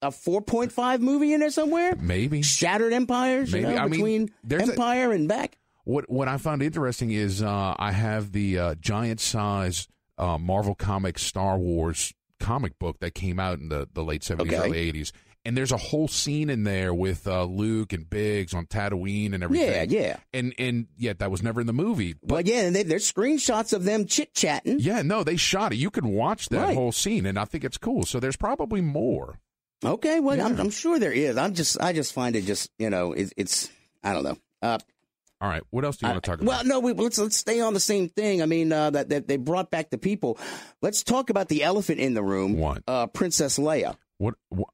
Speaker 2: 4.5 movie in there somewhere?
Speaker 5: Maybe.
Speaker 2: Shattered Empires,
Speaker 5: maybe.
Speaker 2: Between Empire and back.
Speaker 5: What I found interesting is I have the giant size Marvel Comics Star Wars comic book that came out in the late 70s, early 80s. And there's a whole scene in there with Luke and Biggs on Tatooine and everything.
Speaker 2: Yeah.
Speaker 5: And yet that was never in the movie.
Speaker 2: But and there's screenshots of them chit-chatting.
Speaker 5: Yeah, no, they shot it. You can watch that whole scene, and I think it's cool. So there's probably more.
Speaker 2: Okay, well, yeah. I'm sure there is. I just find it just, it's I don't know.
Speaker 5: All right, what else do you want to talk about?
Speaker 2: Well, no, let's stay on the same thing. I mean, that they brought back the people. Let's talk about the elephant in the room.
Speaker 5: What?
Speaker 2: Princess Leia.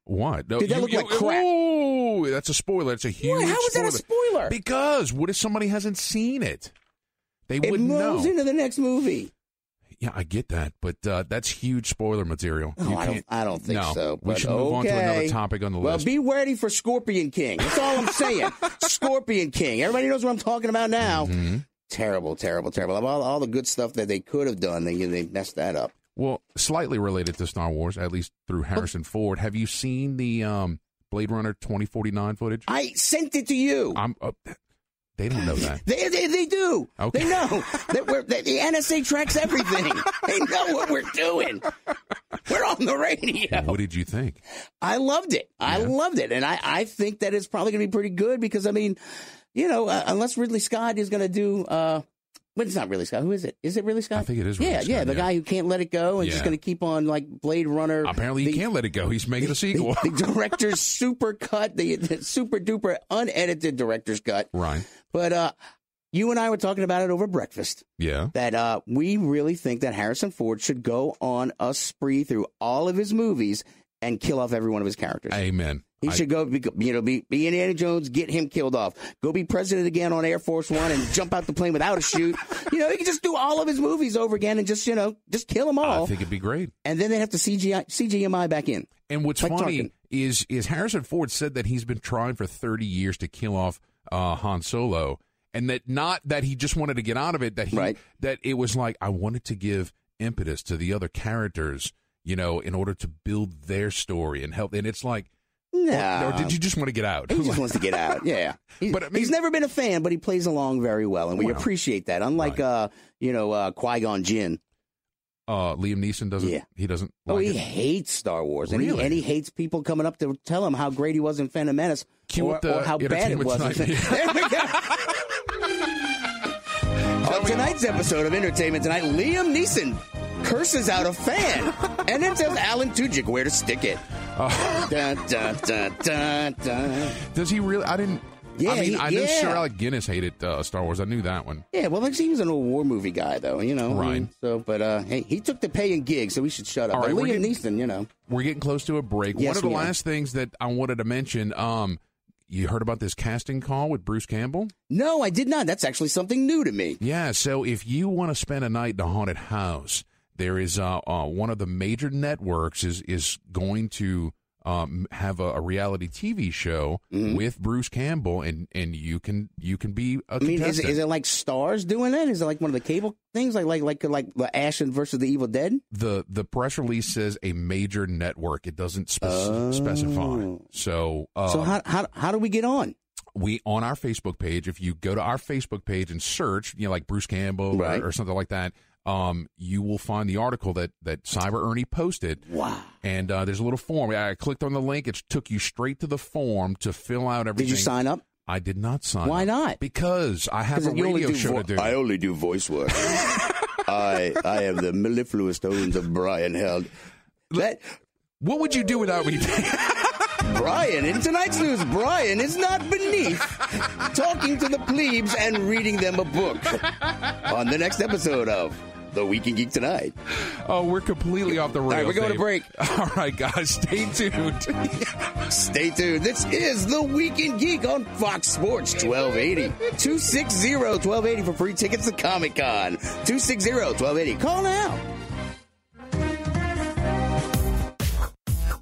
Speaker 5: What? No,
Speaker 2: did that look like crap?
Speaker 5: Oh, that's a spoiler. It's a huge
Speaker 2: How is that a spoiler?
Speaker 5: Because what if somebody hasn't seen it? They wouldn't know.
Speaker 2: It moves into the next movie.
Speaker 5: Yeah, I get that, but that's huge spoiler material.
Speaker 2: No, I don't think so.
Speaker 5: We should move on to another topic on the list.
Speaker 2: Well, be ready for Scorpion King. That's all I'm saying. Scorpion King. Everybody knows what I'm talking about now.
Speaker 5: Mm-hmm.
Speaker 2: Terrible. All the good stuff that they could have done, they messed that up.
Speaker 5: Well, slightly related to Star Wars, at least through Harrison Ford. Have you seen the Blade Runner 2049 footage?
Speaker 2: I sent it to you.
Speaker 5: They don't know that.
Speaker 2: They do.
Speaker 5: Okay.
Speaker 2: They know. The NSA tracks everything. They know what we're doing. We're on the radio.
Speaker 5: What did you think?
Speaker 2: I loved it. I loved it. And I think that it's probably going to be pretty good because, I mean, unless Ridley Scott is going to do... But it's not Ridley Scott. Who is it? Is it Ridley Scott?
Speaker 5: I think it is Ridley Scott.
Speaker 2: Yeah, the guy who can't let it go and just going to keep on like Blade Runner.
Speaker 5: Apparently he can't let it go. He's making a sequel.
Speaker 2: The director's super cut, the super duper unedited director's cut.
Speaker 5: Right.
Speaker 2: But you and I were talking about it over breakfast.
Speaker 5: Yeah.
Speaker 2: That we really think that Harrison Ford should go on a spree through all of his movies and kill off every one of his characters.
Speaker 5: Amen.
Speaker 2: He should go, be Indiana Jones, get him killed off. Go be president again on Air Force One and jump out the plane without a chute. He can just do all of his movies over again and just kill them all.
Speaker 5: I think it'd be great.
Speaker 2: And then they have to CGMI back in.
Speaker 5: And what's funny is Harrison Ford said that he's been trying for 30 years to kill off Han Solo, and that not that he just wanted to get out of it, that it was like, I wanted to give impetus to the other characters, in order to build their story and help. And it's like,
Speaker 2: no.
Speaker 5: Or did you just want to get out?
Speaker 2: He just wants to get out, yeah. He's never been a fan, but he plays along very well, and we appreciate that. Unlike, Qui-Gon Jinn.
Speaker 5: Liam Neeson doesn't. Yeah. He doesn't.
Speaker 2: He hates Star Wars, and he hates people coming up to tell him how great he was in Phantom Menace, or how bad it was. There we go. On tonight's episode of Entertainment Tonight, Liam Neeson curses out a fan and then tells Alan Tudyk where to stick it. Dun, dun, dun, dun, dun.
Speaker 5: Does he really? I didn't.
Speaker 2: Yeah,
Speaker 5: I knew Sir Alec Guinness hated Star Wars. I knew that one.
Speaker 2: Yeah, well, he was an old war movie guy, though.
Speaker 5: Right.
Speaker 2: Hey, he took the paying gig, so we should shut up.
Speaker 5: All right,
Speaker 2: but Liam Neeson,
Speaker 5: we're getting close to a break.
Speaker 2: Yes,
Speaker 5: one of the last things that I wanted to mention. You heard about this casting call with Bruce Campbell?
Speaker 2: No, I did not. That's actually something new to me.
Speaker 5: Yeah. So if you want to spend a night in a haunted house, there is one of the major networks is going to have a reality TV show with Bruce Campbell, and you can be a contestant.
Speaker 2: Is it like Stars doing that? Is it like one of the cable things, like the Ashton versus the Evil Dead?
Speaker 5: The press release says a major network. It doesn't specify. So
Speaker 2: how do we get on?
Speaker 5: We on our Facebook page. If you go to our Facebook page and search, like Bruce Campbell or something like that. You will find the article that Cyber Ernie posted.
Speaker 2: Wow.
Speaker 5: And there's a little form. I clicked on the link. It took you straight to the form to fill out everything.
Speaker 2: Did you sign up?
Speaker 5: I did not sign up.
Speaker 2: Why not?
Speaker 5: Because I have a radio show to do.
Speaker 2: I only do voice work. I am the mellifluous tones of Brian Held.
Speaker 5: What would you do without me?
Speaker 2: Brian, in tonight's news, Brian is not beneath talking to the plebes and reading them a book on the next episode of The Week in Geek Tonight.
Speaker 5: Oh, we're completely off the rails.
Speaker 2: All right, we're going to break.
Speaker 5: All right, guys, stay tuned.
Speaker 2: Stay tuned. This is The Week in Geek on Fox Sports 1280. 260-1280 for free tickets to Comic-Con. 260-1280. Call now.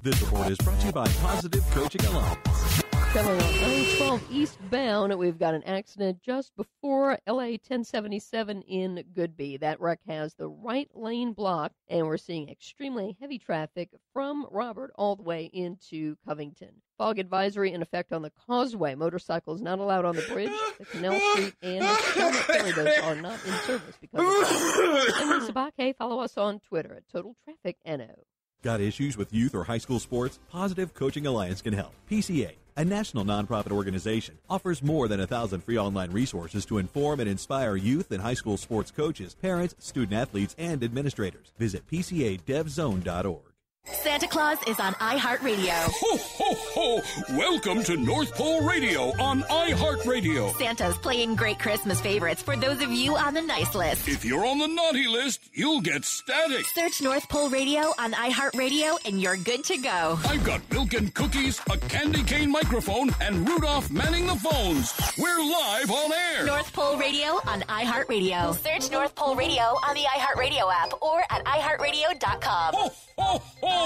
Speaker 17: This report is brought to you by Positive Coaching Alliance.
Speaker 10: Coming on I-12 eastbound, we've got an accident just before LA 1077 in Goodby. That wreck has the right lane blocked, and we're seeing extremely heavy traffic from Robert all the way into Covington. Fog advisory in effect on the causeway. Motorcycles not allowed on the bridge. The Canal Street and the ferry boats are not in service because of that. And Sabake, follow us on Twitter at Total Traffic NO.
Speaker 17: Got issues with youth or high school sports? Positive Coaching Alliance can help. PCA, a national nonprofit organization, offers more than 1,000 free online resources to inform and inspire youth and high school sports coaches, parents, student-athletes, and administrators. Visit PCADevZone.org.
Speaker 15: Santa Claus is on iHeartRadio.
Speaker 4: Ho, ho, ho! Welcome to North Pole Radio on iHeartRadio.
Speaker 15: Santa's playing great Christmas favorites for those of you on the nice list.
Speaker 4: If you're on the naughty list, you'll get static.
Speaker 15: Search North Pole Radio on iHeartRadio and you're good to go.
Speaker 4: I've got milk and cookies, a candy cane microphone, and Rudolph manning the phones. We're live on air.
Speaker 15: North Pole Radio on iHeartRadio. Search North Pole Radio on the iHeartRadio app or at iHeartRadio.com.
Speaker 4: Ho, ho, ho!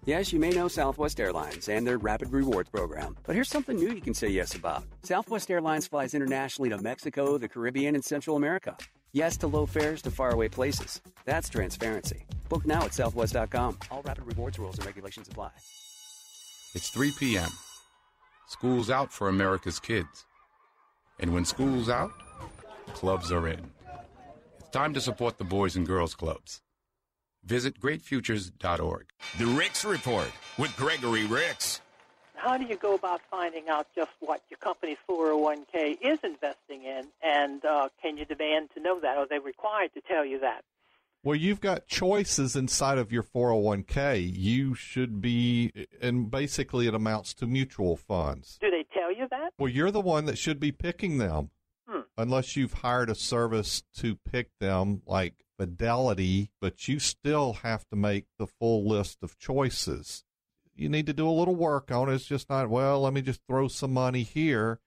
Speaker 18: Yes, you may know Southwest Airlines and their Rapid Rewards program, but here's something new you can say yes about. Southwest Airlines flies internationally to Mexico, the Caribbean, and Central America. Yes to low fares to faraway places. That's transparency. Book now at Southwest.com. All Rapid Rewards rules and regulations apply.
Speaker 19: It's 3 p.m. School's out for America's kids. And when school's out, clubs are in. It's time to support the Boys and Girls Clubs. Visit greatfutures.org.
Speaker 4: The Ricks Report with Gregory Ricks.
Speaker 20: How do you go about finding out just what your company's 401k is investing in and And can you demand to know that? Are they required to tell you that?
Speaker 11: Well, you've got choices inside of your 401k. You should be, and basically it amounts to mutual funds.
Speaker 20: Do they tell you that?
Speaker 11: Well, you're the one that should be picking them. Unless you've hired a service to pick them, like Fidelity, but you still have to make the full list of choices. You need to do a little work on it. It's just not, well, let me just throw some money here,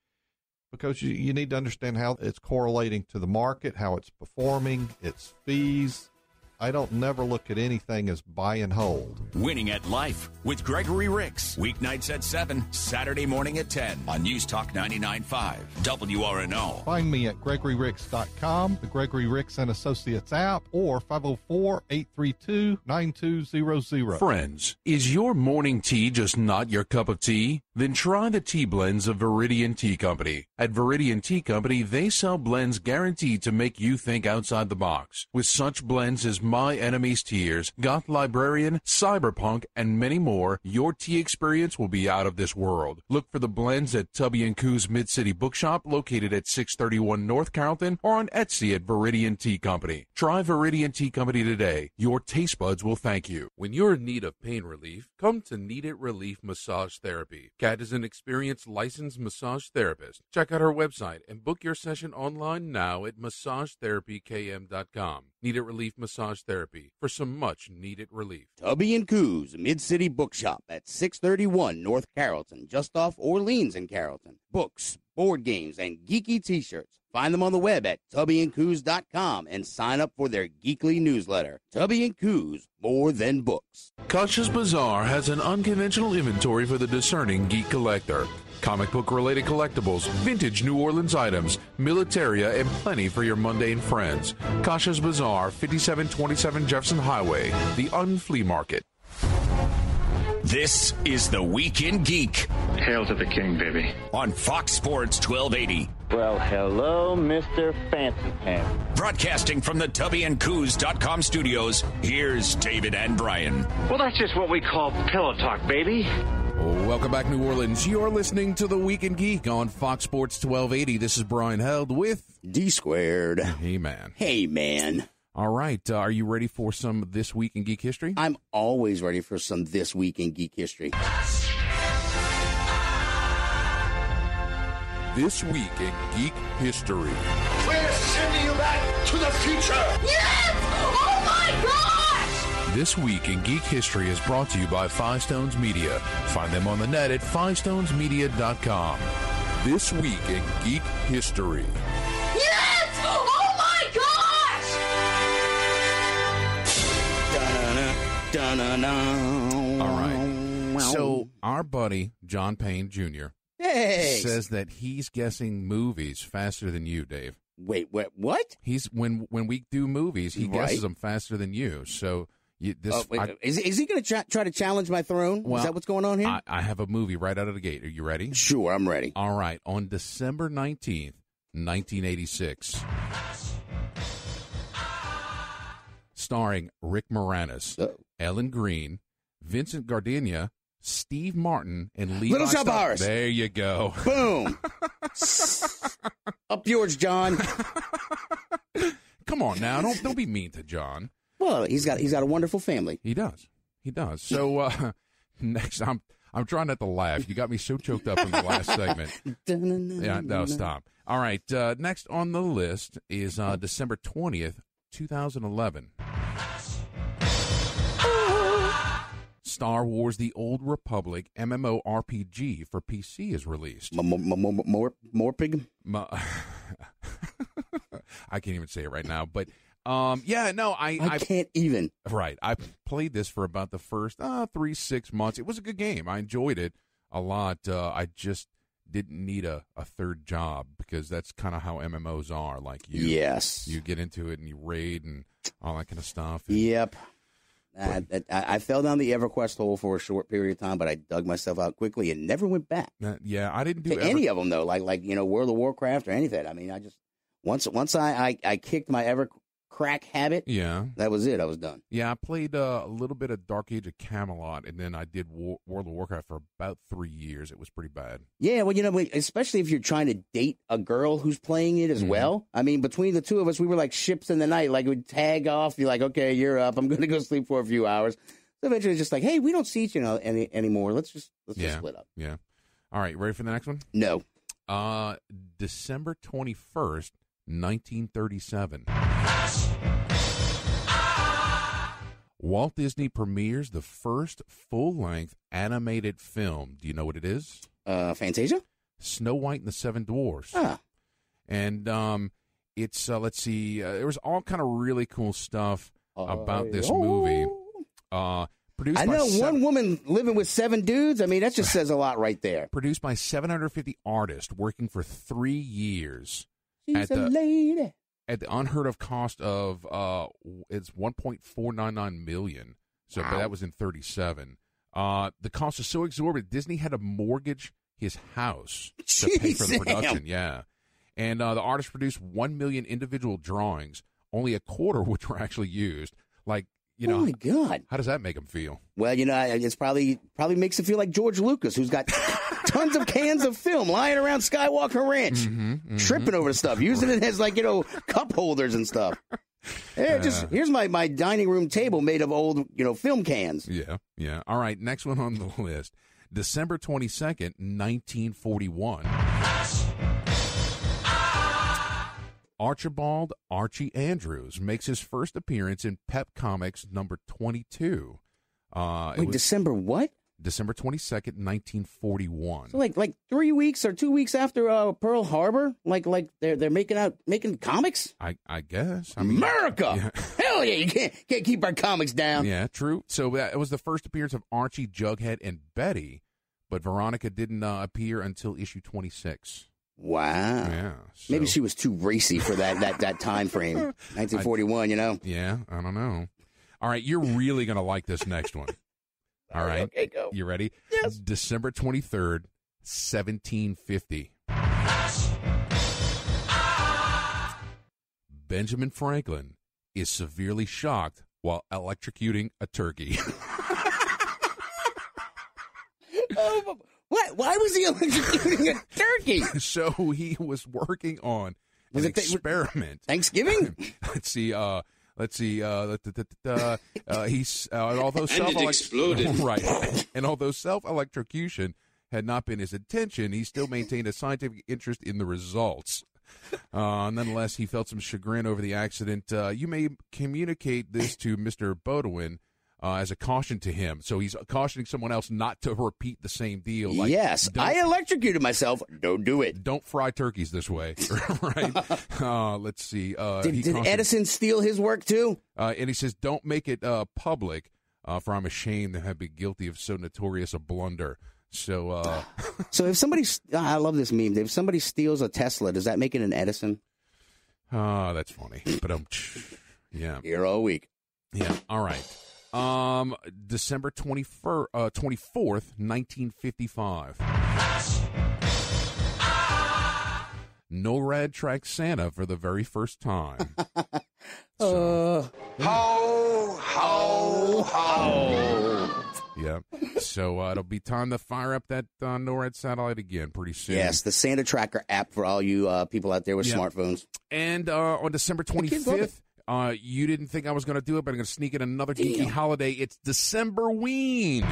Speaker 11: because you need to understand how it's correlating to the market, how it's performing, its fees. I don't never look at anything as buy and hold.
Speaker 4: Winning at Life with Gregory Ricks. Weeknights at 7, Saturday morning at 10 on News Talk 99.5 WRNO.
Speaker 11: Find me at GregoryRicks.com, the Gregory Ricks & Associates app, or 504-832-9200.
Speaker 1: Friends, is your morning tea just not your cup of tea? Then try the tea blends of Viridian Tea Company. At Viridian Tea Company, they sell blends guaranteed to make you think outside the box. With such blends as My Enemy's Tears, Goth Librarian, Cyberpunk, and many more, your tea experience will be out of this world. Look for the blends at Tubby & Coo's Mid-City Bookshop, located at 631 North Carrollton, or on Etsy at Viridian Tea Company. Try Viridian Tea Company today. Your taste buds will thank you.
Speaker 5: When you're in need of pain relief, come to Need It Relief Massage Therapy. Kat is an experienced licensed massage therapist. Check out her website and book your session online now at massagetherapykm.com. Need It Relief Massage Therapy for some much needed relief.
Speaker 2: Tubby & Coo's Mid-City Bookshop at 631 North Carrollton, just off Orleans in Carrollton. Books, board games, and geeky t-shirts. Find them on the web at tubbyandcoos.com and sign up for their geekly newsletter. Tubby & Coo's, more than books.
Speaker 1: Kasha's Bazaar has an unconventional inventory for the discerning geek collector. Comic book-related collectibles, vintage New Orleans items, militaria, and plenty for your mundane friends. Kasha's Bazaar, 5727 Jefferson Highway, the Unflea Market.
Speaker 4: This is the Week in Geek.
Speaker 21: Hail to the king, baby.
Speaker 4: On Fox Sports 1280.
Speaker 21: Well, hello, Mr. Fancy Pants.
Speaker 4: Broadcasting from the tubbyandcoos.com studios, here's David and Brian.
Speaker 21: Well, that's just what we call pillow talk, baby.
Speaker 5: Welcome back, New Orleans. You're listening to the Week in Geek on Fox Sports 1280. This is Brian Held with
Speaker 2: D Squared.
Speaker 5: Hey, man.
Speaker 2: Hey, man.
Speaker 5: All right. Are you ready for some This Week in Geek History?
Speaker 2: I'm always ready for some This Week in Geek History.
Speaker 1: This Week in Geek History.
Speaker 3: We're sending you back to the future.
Speaker 8: Yes! Oh my gosh!
Speaker 1: This Week in Geek History is brought to you by Five Stones Media. Find them on the net at fivestonesmedia.com. This Week in Geek History.
Speaker 8: Yes! Oh my gosh!
Speaker 5: All right. So our buddy, John Payne Jr., says that he's guessing movies faster than you, Dave.
Speaker 2: Wait, what?
Speaker 5: He's when we do movies, he guesses them faster than you. So
Speaker 2: is he going to try to challenge my throne?
Speaker 5: Well,
Speaker 2: is that what's going on here?
Speaker 5: I have a movie right out of the gate. Are you ready?
Speaker 2: Sure, I'm ready.
Speaker 5: All right. On December 19th, 1986, starring Rick Moranis, Ellen Greene, Vincent Gardenia, Steve Martin, and Levi
Speaker 2: Little Shop of Horrors.
Speaker 5: There you go.
Speaker 2: Boom. Up yours, John.
Speaker 5: Come on now, don't be mean to John.
Speaker 2: Well, he's got a wonderful family.
Speaker 5: He does. So next, I'm trying not to laugh. You got me so choked up in the last segment. Yeah, no, stop. All right, next on the list is December 20th, 2011. Star Wars: The Old Republic MMORPG for PC is released.
Speaker 2: More pig?
Speaker 5: I can't even say it right now, but I
Speaker 2: can't even.
Speaker 5: Right, I played this for about the first 3-6 months. It was a good game. I enjoyed it a lot. I just didn't need a third job because that's kind of how MMOs are. Like you get into it and you raid and all that kind of stuff.
Speaker 2: Yep. I fell down the EverQuest hole for a short period of time, but I dug myself out quickly and never went back.
Speaker 5: I didn't do
Speaker 2: any of them though, like World of Warcraft or any of that. I mean, I just once I kicked my EverQuest crack habit.
Speaker 5: Yeah.
Speaker 2: That was it. I was done.
Speaker 5: Yeah, I played a little bit of Dark Age of Camelot, and then I did World of Warcraft for about 3 years. It was pretty bad.
Speaker 2: Yeah, well, especially if you're trying to date a girl who's playing it as well. I mean, between the two of us, we were like ships in the night. Like, we'd tag off, be like, okay, you're up. I'm going to go sleep for a few hours. So eventually it's just like, hey, we don't see each other anymore. Let's just split up.
Speaker 5: Yeah. All right, ready for the next one?
Speaker 2: No.
Speaker 5: December 21st, 1937. Walt Disney premieres the first full-length animated film. Do you know what it is?
Speaker 2: Fantasia?
Speaker 5: Snow White and the Seven Dwarfs.
Speaker 2: Ah.
Speaker 5: And it's, let's see, there was all kind of really cool stuff about this movie. Produced
Speaker 2: I know one woman living with 7 dudes. I mean, that just says a lot right there.
Speaker 5: Produced by 750 artists working for 3 years.
Speaker 2: She's a lady.
Speaker 5: At the unheard of cost of it's $1.499 million. So but that was in 37. The cost is so exorbitant. Disney had to mortgage his house to pay for the production. Yeah, and the artist produced 1 million individual drawings, only a quarter of which were actually used. Like,
Speaker 2: oh my God!
Speaker 5: How does that make him feel?
Speaker 2: Well, it's probably makes it feel like George Lucas, who's got tons of cans of film lying around Skywalker Ranch, tripping over the stuff, using it as cup holders and stuff. Hey, here's my dining room table made of old film cans.
Speaker 5: Yeah. All right, next one on the list, December 22nd, 1941. Archibald Archie Andrews makes his first appearance in Pep Comics number 22.
Speaker 2: Wait, December what?
Speaker 5: December 22nd, 1941.
Speaker 2: So like 3 weeks or 2 weeks after Pearl Harbor? Like they're making comics?
Speaker 5: I guess. I mean,
Speaker 2: America!
Speaker 5: Yeah.
Speaker 2: Hell yeah, you can't keep our comics down.
Speaker 5: Yeah, true. So it was the first appearance of Archie, Jughead, and Betty, but Veronica didn't appear until issue 26.
Speaker 2: Wow.
Speaker 5: Yeah. So.
Speaker 2: Maybe she was too racy for that time frame. 1941,
Speaker 5: Yeah, I don't know. All right, you're really going to like this next one. All right.
Speaker 2: Okay, go.
Speaker 5: You ready?
Speaker 2: Yes.
Speaker 5: December 23rd, 1750. Benjamin Franklin is severely shocked while electrocuting a turkey.
Speaker 2: What? Why was he electrocuting a turkey?
Speaker 5: So he was working on an experiment.
Speaker 2: Thanksgiving?
Speaker 5: Let's see. He's although
Speaker 8: exploded.
Speaker 5: Right, and although self-electrocution had not been his intention, he still maintained a scientific interest in the results. Nonetheless, he felt some chagrin over the accident. You may communicate this to Mr. Bodwin as a caution to him. So he's cautioning someone else not to repeat the same deal. Like,
Speaker 2: yes, I electrocuted myself. Don't do it.
Speaker 5: Don't fry turkeys this way. Right? Let's see.
Speaker 2: Did Edison steal his work too?
Speaker 5: And he says, don't make it public, for I'm ashamed to have been guilty of so notorious a blunder. So,
Speaker 2: so if somebody, I love this meme. If somebody steals a Tesla, does that make it an Edison?
Speaker 5: That's funny. But yeah.
Speaker 2: Here all week.
Speaker 5: Yeah. All right. December 24th, 1955. NORAD tracked Santa for the very first time.
Speaker 3: Ho, ho, ho.
Speaker 5: Yeah. So it'll be time to fire up that NORAD satellite again pretty soon.
Speaker 2: Yes, the Santa Tracker app for all you people out there with smartphones.
Speaker 5: And on December 25th, you didn't think I was going to do it, but I'm going to sneak in another geeky holiday. It's Decemberween.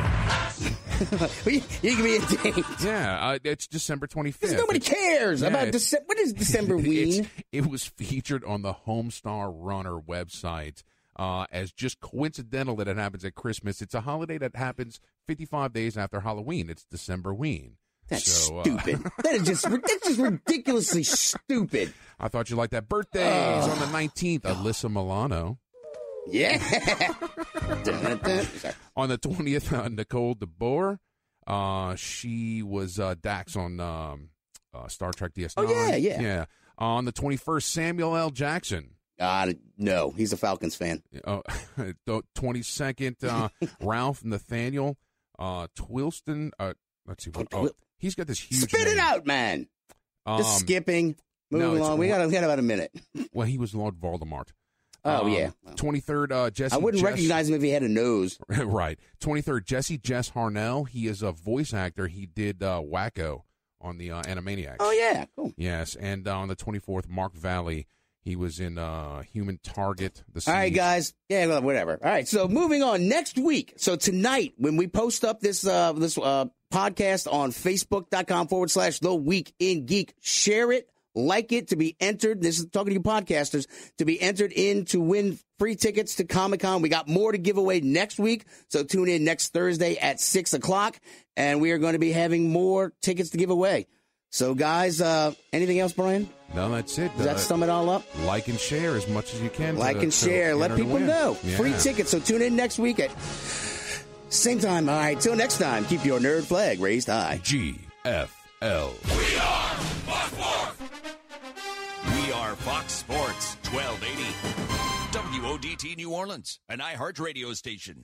Speaker 2: You give me a date.
Speaker 5: Yeah, it's December 25th.
Speaker 2: Because nobody cares about December. What is Decemberween?
Speaker 5: It was featured on the Homestar Runner website as just coincidental that it happens at Christmas. It's a holiday that happens 55 days after Halloween. It's Decemberween.
Speaker 2: That's stupid. That's just ridiculously stupid.
Speaker 5: I thought you liked that. Birthdays on the 19th. Alyssa Milano.
Speaker 2: Yeah.
Speaker 5: On the 20th, Nicole DeBoer. She was Dax on Star Trek DS9.
Speaker 2: Oh, yeah.
Speaker 5: On the 21st, Samuel L. Jackson.
Speaker 2: No, he's a Falcons fan.
Speaker 5: 22nd, Ralph Nathaniel Twilston. Let's see. He's got this huge
Speaker 2: Spit
Speaker 5: name.
Speaker 2: it out, man. Just skipping. Moving along. We got about a minute.
Speaker 5: Well, he was Lord Voldemort.
Speaker 2: Oh, yeah.
Speaker 5: 23rd, Jesse.
Speaker 2: I wouldn't recognize him if he had a nose.
Speaker 5: Right. 23rd, Jess Harnell. He is a voice actor. He did Wacko on the Animaniacs.
Speaker 2: Oh, yeah. Cool.
Speaker 5: Yes. And on the 24th, Mark Valley. He was in Human Target. The
Speaker 2: All right, guys. Yeah, well, whatever. All right, so moving on. Next week, so tonight, when we post up this podcast on Facebook.com/The Week in Geek, share it, like it to be entered. This is talking to you podcasters, to be entered in to win free tickets to Comic-Con. We got more to give away next week, so tune in next Thursday at 6 o'clock, and we are going to be having more tickets to give away. So, guys, anything else, Brian?
Speaker 5: No, that's it.
Speaker 2: Does that sum it all up?
Speaker 5: Like and share as much as you can.
Speaker 2: Like and share. Let people know. Yeah. Free tickets. So tune in next week at same time. All right. Till next time, keep your nerd flag raised high.
Speaker 5: GFL.
Speaker 4: We are Fox Sports. We are Fox Sports 1280. WODT New Orleans, an iHeart radio station.